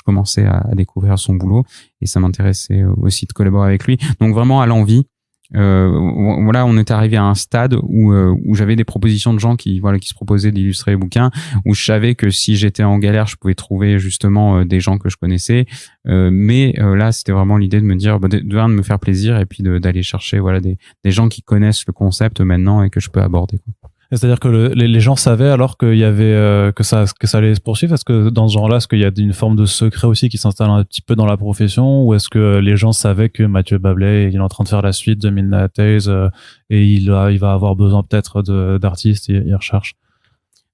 Speaker 2: commençais à découvrir son boulot et ça m'intéressait aussi de collaborer avec lui. Donc vraiment à l'envie. Voilà, on est arrivé à un stade où j'avais des propositions de gens qui se proposaient d'illustrer les bouquins, où je savais que si j'étais en galère, je pouvais trouver justement des gens que je connaissais. Mais là, c'était vraiment l'idée de me dire, de me faire plaisir et puis d'aller chercher voilà des gens qui connaissent le concept maintenant et que je peux aborder, quoi.
Speaker 1: C'est-à-dire que les gens savaient alors qu'il y avait que ça allait se poursuivre. Est-ce que dans ce genre-là, est-ce qu'il y a une forme de secret aussi qui s'installe un petit peu dans la profession, ou est-ce que les gens savaient que Mathieu Bablet il est en train de faire la suite de Midnight Tales et il va avoir besoin peut-être d'artistes, il recherche?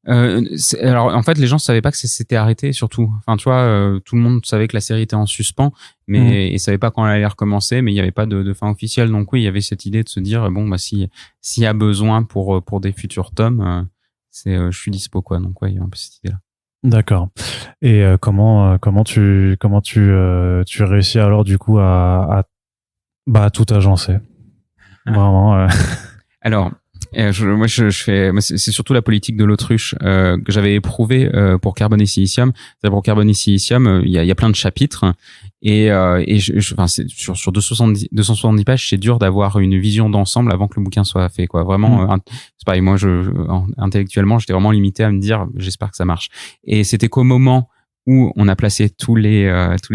Speaker 2: Alors en fait les gens savaient pas que ça s'était arrêté, surtout, enfin tu vois, tout le monde savait que la série était en suspens, mais ils savaient pas quand elle allait recommencer, mais il y avait pas de fin officielle. Donc oui, il y avait cette idée de se dire bon s'il y a besoin pour des futurs tomes, je suis dispo, quoi. Donc ouais, il y a un peu cette idée là.
Speaker 1: D'accord. Et comment tu réussis alors du coup à tout agencer, vraiment
Speaker 2: Alors c'est surtout la politique de l'autruche que j'avais éprouvée pour Carbone et Silicium. Pour Carbone et Silicium, il y a plein de chapitres et c'est sur 270 pages, c'est dur d'avoir une vision d'ensemble avant que le bouquin soit fait, quoi. Vraiment, c'est pareil. Moi, intellectuellement, j'étais vraiment limité à me dire, j'espère que ça marche. Et c'était qu'au moment où on a placé tous les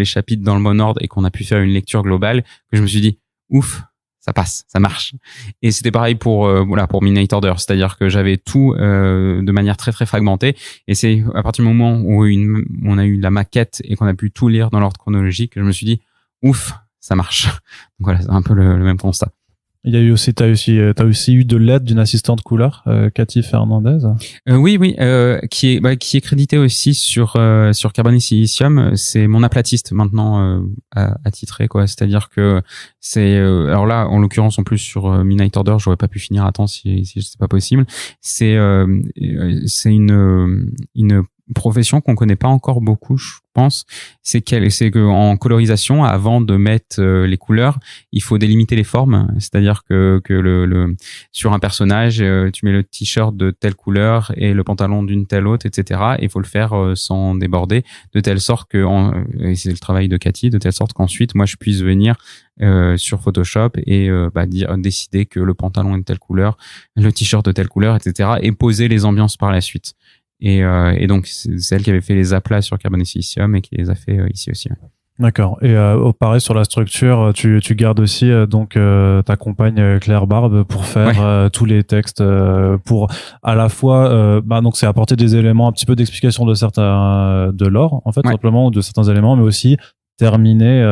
Speaker 2: chapitres dans le bon ordre et qu'on a pu faire une lecture globale que je me suis dit, ouf, ça passe, ça marche. Et c'était pareil pour Midnight Order, c'est-à-dire que j'avais tout de manière très très fragmentée, et c'est à partir du moment où on a eu la maquette et qu'on a pu tout lire dans l'ordre chronologique que je me suis dit ouf, ça marche. Donc voilà, c'est un peu le même constat.
Speaker 1: Il y a eu aussi, t'as aussi eu de l'aide d'une assistante couleur, Cathy Fernandez.
Speaker 2: Oui, qui est créditée aussi sur Carbone et Silicium. C'est mon aplatiste maintenant attitré, quoi. C'est-à-dire que c'est alors là, en l'occurrence, en plus sur Midnight Order, j'aurais pas pu finir à temps si c'était pas possible. C'est une profession qu'on connaît pas encore beaucoup, je pense, c'est que en colorisation, avant de mettre les couleurs, il faut délimiter les formes. C'est-à-dire que sur un personnage, tu mets le t-shirt de telle couleur et le pantalon d'une telle autre, etc. Et il faut le faire sans déborder, de telle sorte que, et c'est le travail de Cathy, de telle sorte qu'ensuite, moi, je puisse venir sur Photoshop et décider que le pantalon est de telle couleur, le t-shirt de telle couleur, etc. et poser les ambiances par la suite. Et donc, c'est elle qui avait fait les aplats sur Carbone et Silicium et qui les a fait ici aussi.
Speaker 1: D'accord. Et pareil sur la structure, tu gardes aussi ta compagne Claire Barbe pour faire tous les textes pour à la fois donc c'est apporter des éléments, un petit peu d'explication de certains de l'or en fait simplement, ou de certains éléments, mais aussi terminer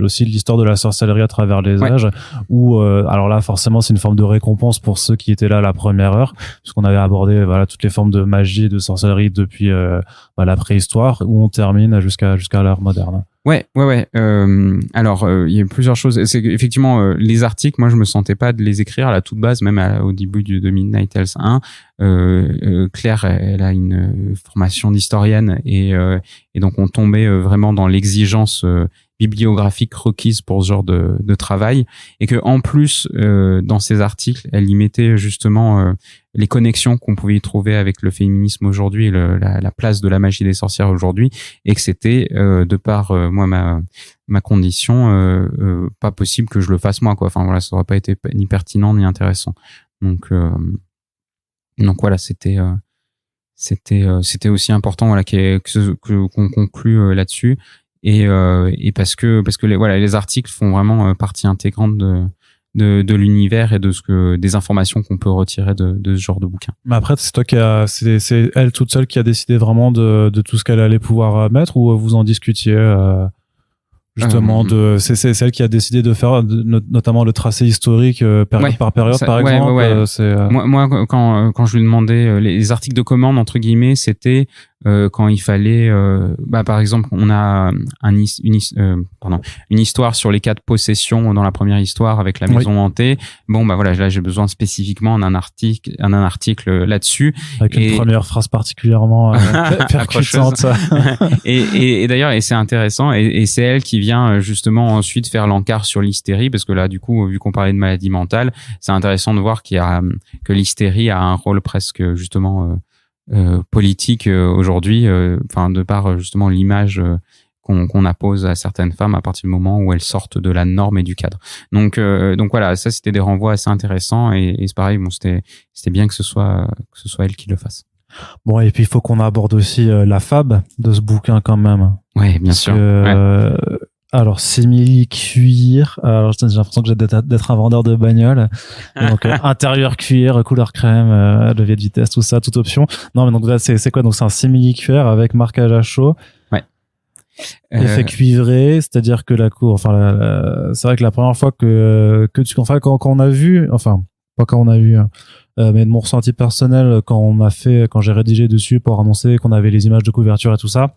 Speaker 1: aussi l'histoire de la sorcellerie à travers les âges, où alors là forcément c'est une forme de récompense pour ceux qui étaient là à la première heure, puisqu'on avait abordé toutes les formes de magie et de sorcellerie depuis la préhistoire, où on termine jusqu'à l'ère moderne.
Speaker 2: Ouais. Alors, il y a plusieurs choses. C'est effectivement les articles. Moi, je me sentais pas de les écrire à la toute base, même au début de Midnight Tales 1. Claire, elle a une formation d'historienne et donc on tombait vraiment dans l'exigence bibliographique requise pour ce genre de travail, et que en plus dans ces articles, elle y mettait justement les connexions qu'on pouvait y trouver avec le féminisme aujourd'hui et la place de la magie des sorcières aujourd'hui, et que c'était de par moi ma condition pas possible que je le fasse moi, quoi. Enfin voilà, ça aurait pas été ni pertinent ni intéressant. Donc voilà, c'était aussi important, voilà, qu'on conclue là-dessus. Et parce que les articles font vraiment partie intégrante de l'univers et des informations qu'on peut retirer de ce genre de bouquin.
Speaker 1: Mais après, c'est toi c'est elle toute seule qui a décidé vraiment de tout ce qu'elle allait pouvoir mettre, ou vous en discutiez justement c'est celle qui a décidé de faire notamment le tracé historique période par période, par exemple.
Speaker 2: Moi, quand je lui demandais les articles de commande entre guillemets, c'était quand il fallait par exemple, on a une histoire sur les 4 possessions dans la première histoire avec la maison hantée. Bon voilà, là j'ai besoin spécifiquement d'un article là-dessus,
Speaker 1: avec une première phrase particulièrement percutante.
Speaker 2: et d'ailleurs, et c'est intéressant, et c'est elle qui vient justement ensuite faire l'encart sur l'hystérie, parce que là du coup, vu qu'on parlait de maladie mentale, c'est intéressant de voir que l'hystérie a un rôle presque justement politique aujourd'hui, de par justement l'image qu'on appose à certaines femmes à partir du moment où elles sortent de la norme et du cadre. Donc voilà, ça c'était des renvois assez intéressants, et c'est pareil, bon, c'était bien que ce soit elle qui le fasse.
Speaker 1: Bon, et puis il faut qu'on aborde aussi la fab de ce bouquin quand même.
Speaker 2: Ouais, bien sûr.
Speaker 1: Alors, simili-cuir. Alors, j'ai l'impression que j'ai d'être un vendeur de bagnole. Donc, intérieur cuir, couleur crème, levier de vitesse, tout ça, toute option. Non, mais donc là, c'est quoi? Donc, c'est un simili-cuir avec marquage à chaud.
Speaker 2: Ouais.
Speaker 1: Effet cuivré, c'est-à-dire que c'est vrai que la première fois quand on a vu, pas quand on a vu, mais de mon ressenti personnel, quand j'ai rédigé dessus pour annoncer qu'on avait les images de couverture et tout ça,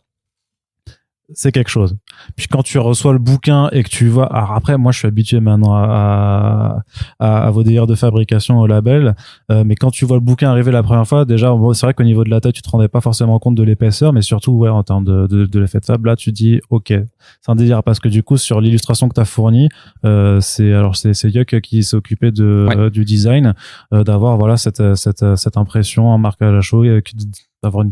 Speaker 1: c'est quelque chose. Puis quand tu reçois le bouquin et que tu vois, alors après, moi je suis habitué maintenant à vos délires de fabrication au label, mais quand tu vois le bouquin arriver la première fois, déjà, c'est vrai qu'au niveau de la taille, tu te rendais pas forcément compte de l'épaisseur, mais surtout, en termes de l'effet de fab, là, tu dis, ok, c'est un délire, parce que du coup, sur l'illustration que t'as fournie, c'est Yuck qui s'est occupé du design, d'avoir, cette impression, un marquage à chaud, d'avoir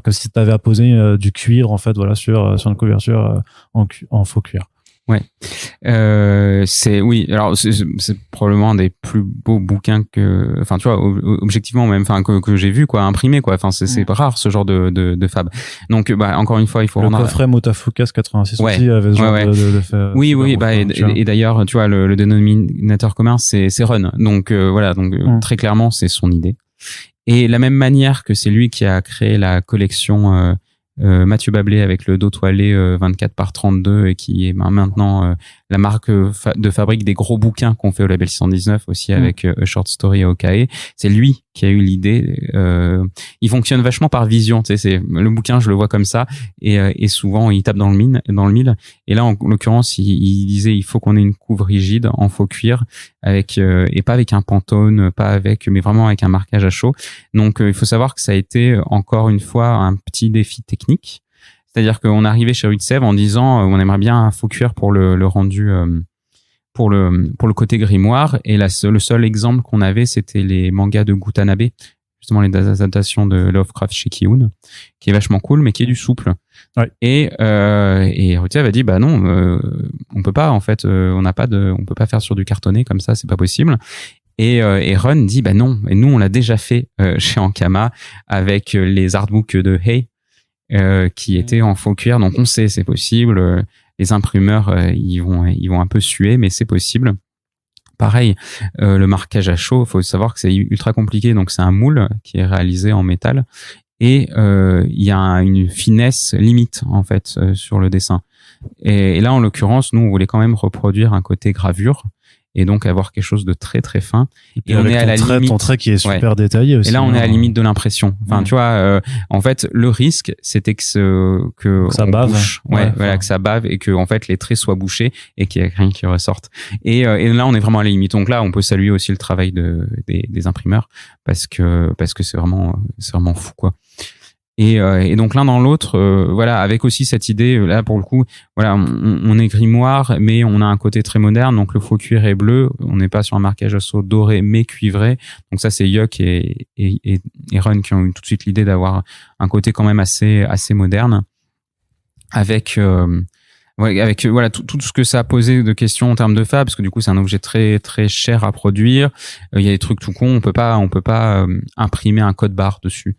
Speaker 1: comme si tu avais apposé du cuir en fait, sur une couverture en faux cuir.
Speaker 2: Ouais. C'est probablement un des plus beaux bouquins objectivement même, que j'ai vu, imprimé, c'est rare ce genre de fab. Donc encore une fois, il faut
Speaker 1: le coffret Motafukas 86 aussi avait ce genre de fait.
Speaker 2: Oui, et d'ailleurs, tu vois, le dénominateur commun c'est Run. Donc très clairement, c'est son idée. Et la même manière que c'est lui qui a créé la collection Mathieu Bablé avec le dos toilé 24 par 32, et qui est maintenant la marque de fabrique des gros bouquins qu'on fait au label 619 aussi avec A Short Story et Okae. C'est lui qui a eu l'idée. Il fonctionne vachement par vision. Tu sais, c'est le bouquin, je le vois comme ça, et souvent il tape dans le mille. Et là, en l'occurrence, il disait il faut qu'on ait une couve rigide en faux cuir avec et pas avec un Pantone, mais vraiment avec un marquage à chaud. Donc il faut savoir que ça a été encore une fois un petit défi technique. C'est-à-dire qu'on arrivait chez Rue de Sèvres en disant on aimerait bien un faux cuir pour le rendu pour le côté grimoire, et le seul exemple qu'on avait, c'était les mangas de Gutanabe, justement les adaptations de Lovecraft chez Kiun, qui est vachement cool mais qui est du souple.
Speaker 1: Ouais.
Speaker 2: Et Rue de Sèvres a dit bah non, on peut pas en fait, on peut pas faire sur du cartonné comme ça, c'est pas possible. Et Run dit bah non, et nous on l'a déjà fait chez Ankama avec les artbooks de Hey qui étaient en faux cuir, donc on sait c'est possible. Les imprimeurs ils vont un peu suer, mais c'est possible. Pareil, le marquage à chaud, faut savoir que c'est ultra compliqué, donc c'est un moule qui est réalisé en métal, et il y a une finesse limite en fait sur le dessin. Et là en l'occurrence, nous on voulait quand même reproduire un côté gravure, et donc avoir quelque chose de très très fin.
Speaker 1: Et on est à la limite, ton trait qui est super détaillé aussi.
Speaker 2: Et là on est à la limite de l'impression. Enfin tu vois, en fait le risque c'était que
Speaker 1: ça bave.
Speaker 2: Bouche, voilà, que ça bave, et que en fait les traits soient bouchés et qu'il y ait rien qui ressorte. Et là on est vraiment à la limite. Donc là on peut saluer aussi le travail des imprimeurs, parce que c'est vraiment fou quoi. Et donc l'un dans l'autre, voilà, avec aussi cette idée là pour le coup, voilà, on est grimoire, mais on a un côté très moderne. Donc le faux cuir est bleu, on n'est pas sur un marquage à chaud doré mais cuivré. Donc ça c'est Yuck et Run qui ont eu tout de suite l'idée d'avoir un côté quand même assez moderne, avec voilà tout ce que ça a posé de questions en termes de fab, parce que du coup c'est un objet très très cher à produire. Il y a des trucs tout cons, on peut pas imprimer un code barre dessus.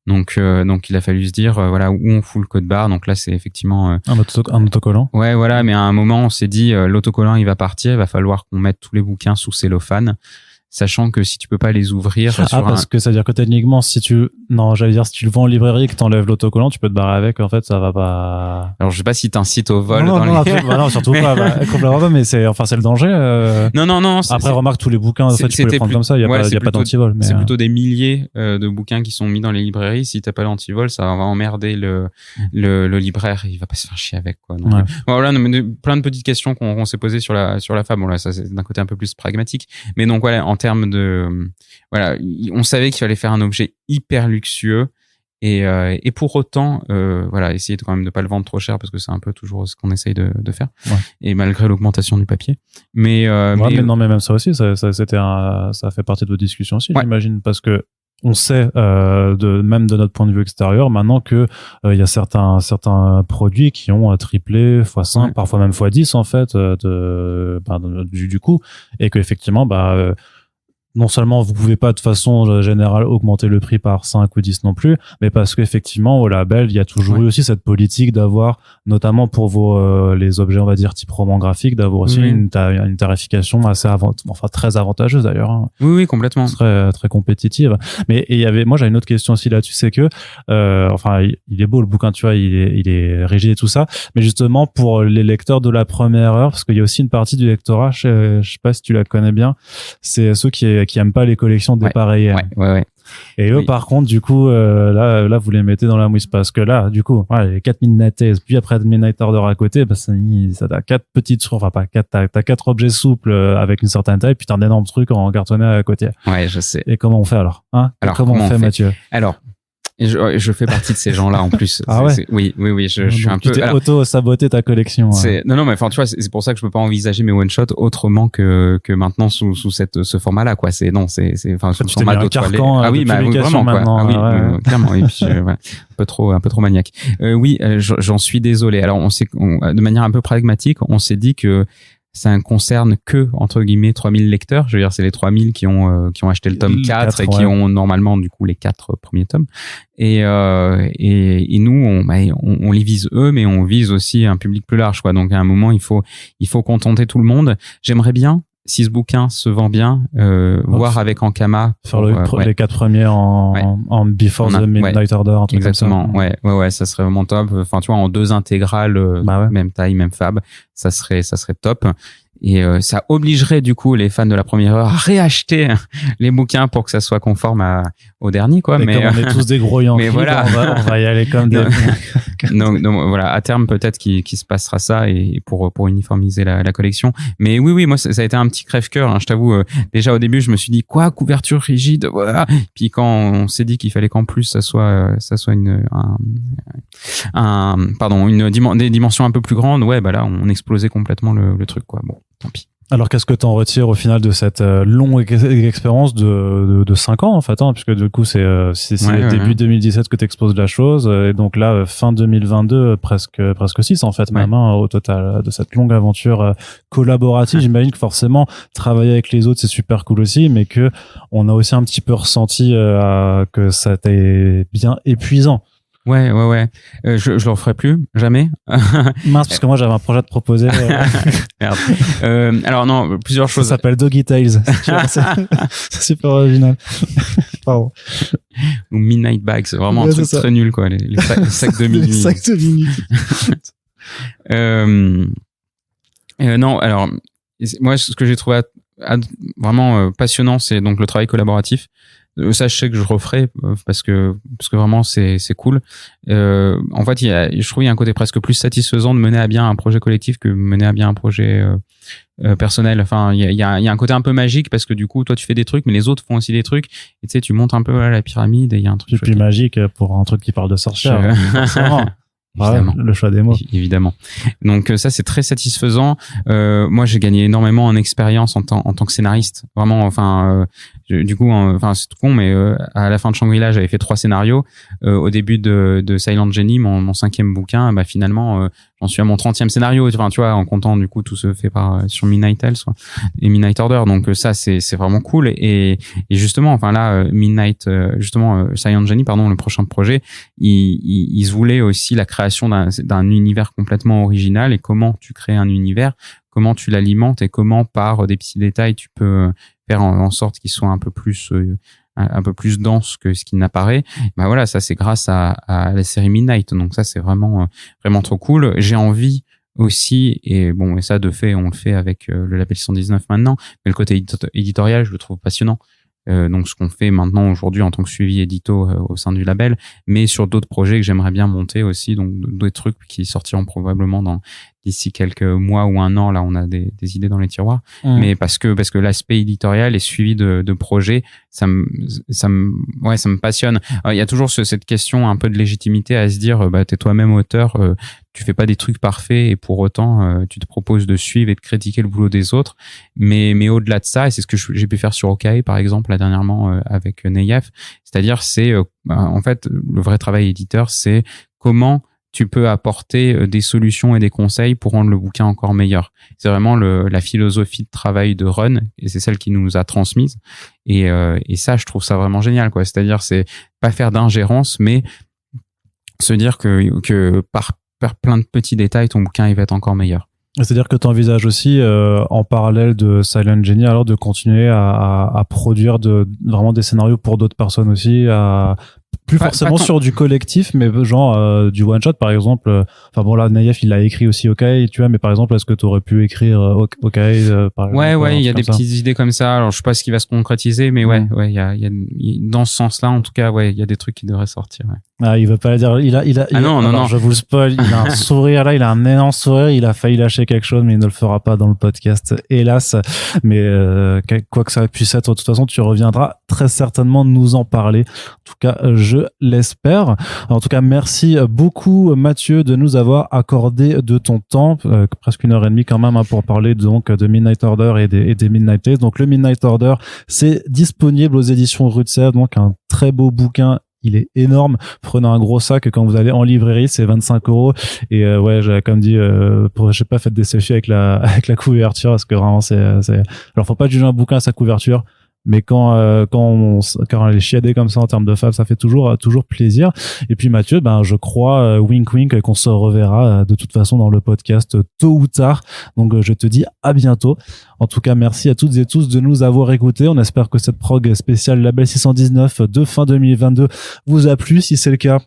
Speaker 2: Donc il a fallu se dire voilà, où on fout le code barre. Donc là c'est effectivement
Speaker 1: un autocollant.
Speaker 2: Ouais voilà, mais à un moment on s'est dit l'autocollant il va partir, il va falloir qu'on mette tous les bouquins sous cellophane, sachant que si tu peux pas les ouvrir
Speaker 1: parce que ça veut dire que techniquement si tu le vends en librairie et que t'enlèves l'autocollant, tu peux te barrer avec, en fait ça va pas.
Speaker 2: Alors je sais pas si t'incites au vol
Speaker 1: non, surtout pas, complètement pas, mais c'est le danger.
Speaker 2: Non,
Speaker 1: après remarque tous les bouquins en fait, tu peux les prendre comme ça, il y a pas d'antivol, mais
Speaker 2: c'est plutôt des milliers de bouquins qui sont mis dans les librairies. Si t'as pas l'antivol, ça va emmerder le libraire, il va pas se faire chier avec quoi. Donc, voilà, mais plein de petites questions qu'on s'est posées sur la fab. Bon là ça c'est d'un côté un peu plus pragmatique, mais donc voilà, en termes de voilà, on savait qu'il fallait faire un objet hyper luxueux, et pour autant voilà, essayer quand même de pas le vendre trop cher, parce que c'est un peu toujours ce qu'on essaye de faire, et malgré l'augmentation du papier, mais
Speaker 1: même ça aussi, ça fait partie de vos discussions aussi, j'imagine, parce que on sait même de notre point de vue extérieur maintenant que il y a certains produits qui ont triplé x5 parfois même x10 en fait du coût, et que effectivement non seulement vous pouvez pas de façon générale augmenter le prix par 5 ou 10 non plus, mais parce qu'effectivement au label il y a toujours eu aussi cette politique d'avoir, notamment pour les objets on va dire type roman graphique, d'avoir aussi une tarification très avantageuse d'ailleurs, hein.
Speaker 2: Oui complètement,
Speaker 1: très très compétitive. Mais moi j'avais une autre question aussi là-dessus, c'est que il est beau le bouquin, tu vois, il est rigide et tout ça, mais justement pour les lecteurs de la première heure, parce qu'il y a aussi une partie du lectorat, je sais pas si tu la connais bien, c'est ceux qui aiment pas les collections dépareillées.
Speaker 2: Ouais.
Speaker 1: Et eux, par contre, du coup, là, vous les mettez dans la mouise, parce que là, du coup, les 4 Midnight Tales, puis après Midnight Order à côté, ça t'a 4 petites, t'as 4 objets souples avec une certaine taille, puis t'as un énorme truc en cartonné à côté.
Speaker 2: Ouais, je sais.
Speaker 1: Et comment on fait alors, hein? Comment on fait, Mathieu?
Speaker 2: Alors, je fais partie de ces gens-là en plus.
Speaker 1: Ah ouais?
Speaker 2: Oui, je suis un peu.
Speaker 1: Tu t'es auto-saboté ta collection.
Speaker 2: Non, mais enfin, tu vois, c'est pour ça que je peux pas envisager mes one-shots autrement que maintenant sous ce format-là, quoi. Sous le format
Speaker 1: d'auto-carcan.
Speaker 2: Ah oui, vraiment, quoi. Ah oui, clairement. Et puis, un peu trop maniaque. Oui, j'en suis désolé. Alors, de manière un peu pragmatique, on s'est dit que ça ne concerne que, entre guillemets, 3000 lecteurs. Je veux dire, c'est les 3000 qui ont acheté le tome 4 et qui ont normalement, du coup, les 4 premiers tomes. Et nous, on les vise eux, mais on vise aussi un public plus large, quoi. Donc, à un moment, il faut contenter tout le monde. J'aimerais bien si ce bouquin se vend bien, voir avec Ankama
Speaker 1: faire les 4 premiers en Before the Midnight Order, un truc
Speaker 2: exactement,
Speaker 1: comme ça.
Speaker 2: Ouais, ça serait vraiment top. Enfin, tu vois, en 2 intégrales, même taille, même fab, ça serait top. Et ça obligerait du coup les fans de la première heure à réacheter les bouquins pour que ça soit conforme au dernier, quoi.
Speaker 1: Mais comme on est tous des gros Yankees,
Speaker 2: voilà.
Speaker 1: on va y aller comme des...
Speaker 2: donc voilà, à terme peut-être qu'il se passera ça et pour uniformiser la collection. Mais oui, moi ça a été un petit crève-cœur. Hein, je t'avoue, déjà au début je me suis dit quoi, couverture rigide, voilà. Puis quand on s'est dit qu'il fallait qu'en plus ça soit des dimensions un peu plus grandes, ouais, bah là on explosait complètement le truc, quoi. Bon, tant pis.
Speaker 1: Alors, qu'est-ce que tu en retires au final de cette longue expérience de 5 ans, en fait, hein, puisque du coup, c'est début 2017 que tu exposes la chose, et donc là, fin 2022, presque 6, en fait, même, hein, au total, de cette longue aventure collaborative. J'imagine que forcément, travailler avec les autres, c'est super cool aussi, mais que on a aussi un petit peu ressenti que ça t'est bien épuisant.
Speaker 2: Ouais. Je le referai plus, jamais.
Speaker 1: Mince, parce que moi j'avais un projet à te proposer.
Speaker 2: Merde. Alors non, plusieurs choses.
Speaker 1: Ça s'appelle Doggy Tales. C'est super original. Pardon.
Speaker 2: Ou Midnight Bags, c'est vraiment un truc très nul, quoi. Les sacs de minuit.
Speaker 1: Les sacs de minuit.
Speaker 2: Non, alors moi ce que j'ai trouvé vraiment passionnant, c'est donc le travail collaboratif. Ça, je sais que je referai parce que vraiment c'est cool. En fait, je trouve il y a un côté presque plus satisfaisant de mener à bien un projet collectif que mener à bien un projet personnel. Enfin, il y a un côté un peu magique parce que du coup, toi tu fais des trucs, mais les autres font aussi des trucs. Et tu sais, tu montes un peu la pyramide et il y a un truc.
Speaker 1: C'est plus magique pour un truc qui parle de sorcière.
Speaker 2: Évidemment.
Speaker 1: Le choix des mots.
Speaker 2: Évidemment. Donc ça, c'est très satisfaisant. Moi, j'ai gagné énormément en expérience en tant que scénariste. Vraiment, enfin, du coup, c'est tout con, mais à la fin de Shangri-La, j'avais fait 3 scénarios. Au début de Silent Jenny, mon 5e bouquin, bah finalement, j'en suis à mon 30e scénario. Enfin, tu vois, en comptant du coup tout se fait sur Midnight Tales et Midnight Order. Donc ça, c'est vraiment cool. Et justement, enfin là, Silent Jenny, pardon, le prochain projet, il se voulait aussi la création d'un univers complètement original. Et comment tu crées un univers, comment tu l'alimentes et comment par des petits détails tu peux faire en sorte qu'il soit un peu plus dense que ce qu'il n'apparaît. Bah voilà, ça c'est grâce à la série Midnight. Donc ça c'est vraiment trop cool. J'ai envie aussi, et ça de fait on le fait avec le label 119 maintenant, mais le côté éditorial je le trouve passionnant. Donc ce qu'on fait maintenant aujourd'hui en tant que suivi édito au sein du label, mais sur d'autres projets que j'aimerais bien monter aussi, donc d'autres trucs qui sortiront probablement d'ici quelques mois ou un an. Là on a des idées dans les tiroirs, mais parce que l'aspect éditorial et suivi de projets, ça me passionne. Alors, il y a toujours cette question un peu de légitimité à se dire t'es toi-même auteur, tu fais pas des trucs parfaits et pour autant tu te proposes de suivre et de critiquer le boulot des autres, mais au-delà de ça, et c'est ce que j'ai pu faire sur Okai par exemple là dernièrement avec Neyef, c'est-à-dire c'est en fait le vrai travail éditeur, c'est comment tu peux apporter des solutions et des conseils pour rendre le bouquin encore meilleur. C'est vraiment la philosophie de travail de Run, et c'est celle qui nous a transmise. Et ça, je trouve ça vraiment génial, quoi. C'est-à-dire, c'est pas faire d'ingérence, mais se dire que par plein de petits détails, ton bouquin il va être encore meilleur.
Speaker 1: C'est-à-dire que tu envisages aussi, en parallèle de Silent Jenny, alors de continuer à produire vraiment des scénarios pour d'autres personnes aussi, plus forcément sur du collectif, mais genre du one shot par exemple. Enfin bon là, Nayef il a écrit aussi Okai, tu vois, mais par exemple est-ce que tu aurais pu écrire Okai par exemple?
Speaker 2: Ouais, il y a des petites idées comme ça. Alors je sais pas ce qui va se concrétiser, mais ouais, il y a dans ce sens-là en tout cas, ouais, il y a des trucs qui devraient sortir. Ouais.
Speaker 1: Ah, il veut pas le dire. Non. Je vous le spoil. Il a un sourire là, il a un énorme sourire. Il a failli lâcher quelque chose, mais il ne le fera pas dans le podcast, hélas. Mais quoi que ça puisse être, de toute façon, tu reviendras très certainement nous en parler. En tout cas, je l'espère. En tout cas, merci beaucoup Mathieu de nous avoir accordé de ton temps, presque 1h30 quand même, hein, pour parler donc de Midnight Order et des Midnight Tales. Donc le Midnight Order, c'est disponible aux éditions Rue de Sèvres, donc un très beau bouquin. Il est énorme. Prenez un gros sac quand vous allez en librairie, c'est 25 €. Et ouais, j'avais comme dit, je sais pas, faites des selfies avec la couverture, parce que vraiment c'est. Alors faut pas juger un bouquin à sa couverture. mais quand elle est chiadée comme ça en termes de fab, ça fait toujours plaisir. Et puis Mathieu, je crois wink wink qu'on se reverra de toute façon dans le podcast tôt ou tard. Donc je te dis à bientôt. En tout cas, merci à toutes et tous de nous avoir écoutés. On espère que cette prog spéciale Label 619 de fin 2022 vous a plu. Si c'est le cas,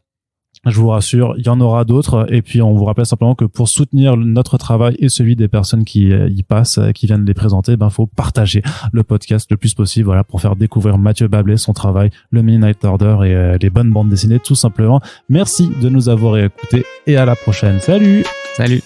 Speaker 1: je vous rassure, il y en aura d'autres. Et puis, on vous rappelle simplement que pour soutenir notre travail et celui des personnes qui y passent, qui viennent les présenter, faut partager le podcast le plus possible, voilà, pour faire découvrir Mathieu Bablé, son travail, le Midnight Order et les bonnes bandes dessinées, tout simplement. Merci de nous avoir écoutés et à la prochaine. Salut!
Speaker 2: Salut!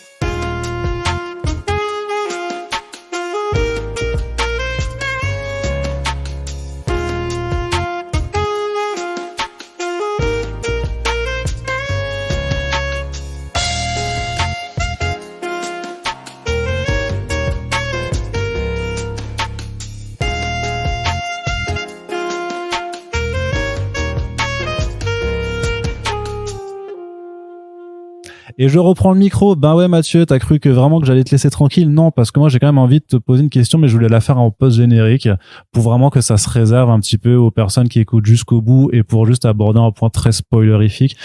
Speaker 1: Et je reprends le micro. Ouais, Mathieu, t'as cru que j'allais te laisser tranquille? Non, parce que moi, j'ai quand même envie de te poser une question, mais je voulais la faire en post-générique pour vraiment que ça se réserve un petit peu aux personnes qui écoutent jusqu'au bout et pour juste aborder un point très spoilerifique.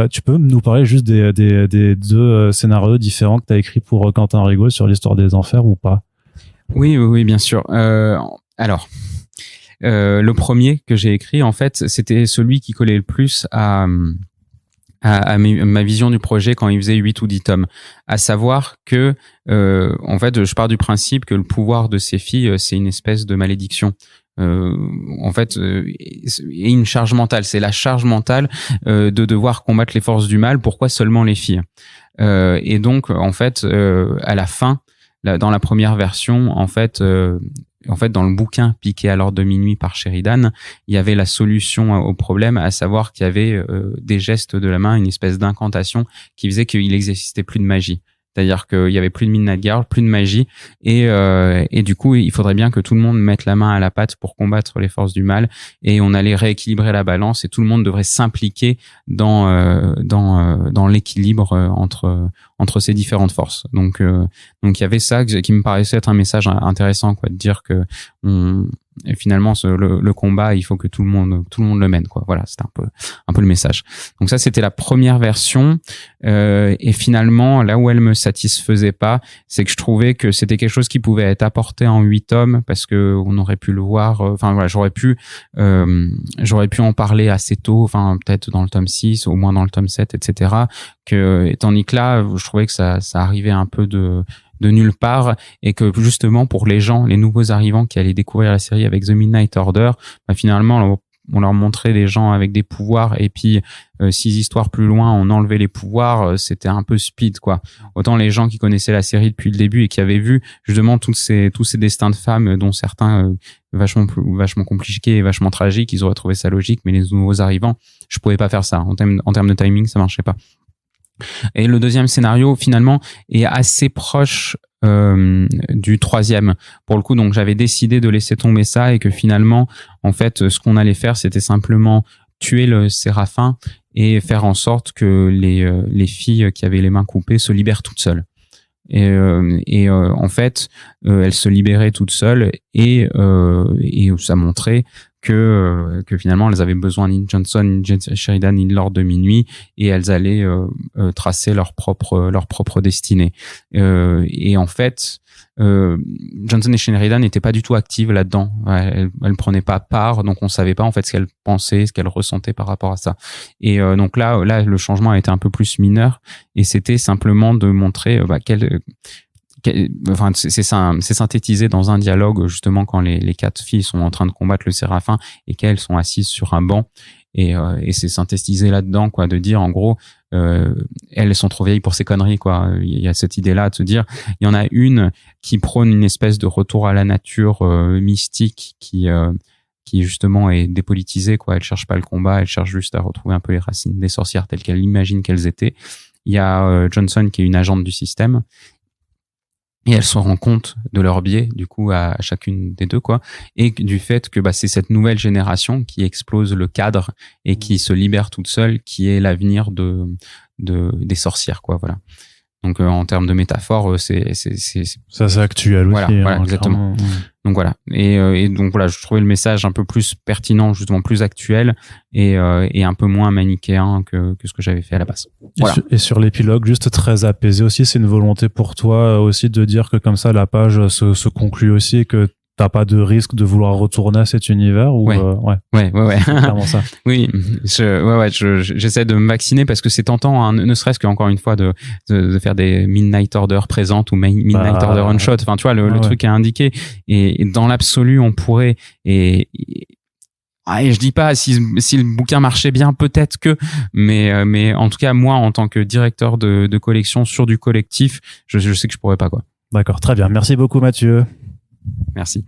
Speaker 1: Tu peux nous parler juste des deux scénarios différents que t'as écrits pour Quentin Rigaud sur l'histoire des enfers ou pas?
Speaker 2: Oui, bien sûr. Alors, le premier que j'ai écrit, en fait, c'était celui qui collait le plus à ma vision du projet quand il faisait 8 ou 10 tomes. À savoir que, en fait, je pars du principe que le pouvoir de ces filles, c'est une espèce de malédiction. En fait, et une charge mentale. C'est la charge mentale de devoir combattre les forces du mal. Pourquoi seulement les filles? Et donc, en fait, à la fin, dans la première version, en fait, dans le bouquin piqué à l'ordre de minuit par Sheridan, il y avait la solution au problème, à savoir qu'il y avait des gestes de la main, une espèce d'incantation qui faisait qu'il n'existait plus de magie. C'est-à-dire qu'il y avait plus de Midnight Girl, plus de magie, et du coup, il faudrait bien que tout le monde mette la main à la pâte pour combattre les forces du mal, et on allait rééquilibrer la balance, et tout le monde devrait s'impliquer dans l'équilibre entre ces différentes forces. Donc il y avait ça qui me paraissait être un message intéressant, quoi, de dire que et finalement le combat, il faut que tout le monde le mène, quoi. Voilà, c'était un peu le message. Donc ça, c'était la première version, et finalement là où elle me satisfaisait pas, c'est que je trouvais que c'était quelque chose qui pouvait être apporté en 8 tomes, parce que on aurait pu le voir, j'aurais pu en parler assez tôt, peut-être dans le tome 6, au moins dans le tome 7, etc. Tandis que là, je trouvais que ça arrivait un peu de nulle part, et que justement pour les gens, les nouveaux arrivants qui allaient découvrir la série avec The Midnight Order, finalement on leur montrait des gens avec des pouvoirs, et puis 6 histoires plus loin on enlevait les pouvoirs, c'était un peu speed, quoi. Autant les gens qui connaissaient la série depuis le début et qui avaient vu justement tous ces destins de femmes, dont certains vachement compliqués et vachement tragiques, ils auraient trouvé ça logique, mais les nouveaux arrivants, je pouvais pas faire ça en termes de timing, ça marchait pas. Et le deuxième scénario, finalement, est assez proche du troisième. Pour le coup, donc j'avais décidé de laisser tomber ça, et que finalement, en fait, ce qu'on allait faire, c'était simplement tuer le Séraphin et faire en sorte que les filles qui avaient les mains coupées se libèrent toutes seules. Et en fait, elles se libéraient toutes seules, et ça montrait que finalement elles avaient besoin ni de Johnson, ni de Sheridan, ni de l'ordre de minuit, et elles allaient tracer leur propre destinée. Et en fait, Johnson et Sheridan n'étaient pas du tout actives là-dedans. Elles prenaient pas part, donc on savait pas en fait ce qu'elles pensaient, ce qu'elles ressentaient par rapport à ça. Et donc là, le changement a été un peu plus mineur, et c'était simplement de montrer c'est synthétisé dans un dialogue, justement, quand les 4 filles sont en train de combattre le Séraphin et qu'elles sont assises sur un banc, et c'est synthétisé là-dedans, quoi, de dire en gros elles sont trop vieilles pour ces conneries, quoi. Il y a cette idée-là de se dire, il y en a une qui prône une espèce de retour à la nature mystique qui justement est dépolitisée, quoi. Elle cherche pas le combat, elle cherche juste à retrouver un peu les racines des sorcières telles qu'elle imagine qu'elles étaient. Il y a Johnson qui est une agente du système, et elles se rendent compte de leur biais, du coup, à chacune des deux, quoi. Et du fait que, c'est cette nouvelle génération qui explose le cadre et qui se libère toute seule, qui est l'avenir des sorcières, quoi, voilà. Donc en termes de métaphore, c'est
Speaker 1: ça, c'est actuel
Speaker 2: voilà,
Speaker 1: aussi.
Speaker 2: Voilà, exactement. Donc voilà. Et donc voilà, je trouvais le message un peu plus pertinent, justement plus actuel et un peu moins manichéen que ce que j'avais fait à la base. Voilà.
Speaker 1: Et sur l'épilogue, juste très apaisé aussi, c'est une volonté pour toi aussi de dire que comme ça la page se conclut aussi et que t'as pas de risque de vouloir retourner à cet univers ou
Speaker 2: ouais. Ouais.
Speaker 1: C'est clairement ça.
Speaker 2: Oui, j'essaie de me vacciner parce que c'est tentant, hein, ne serait-ce qu'encore une fois de faire des Midnight Order présentes ou Midnight Order on shot. Enfin, tu vois, le truc est indiqué et dans l'absolu, on pourrait et je dis pas si le bouquin marchait bien, peut-être que, mais en tout cas, moi, en tant que directeur de collection sur du collectif, je sais que je pourrais pas, quoi.
Speaker 1: D'accord, très bien. Merci beaucoup, Mathieu.
Speaker 2: Merci.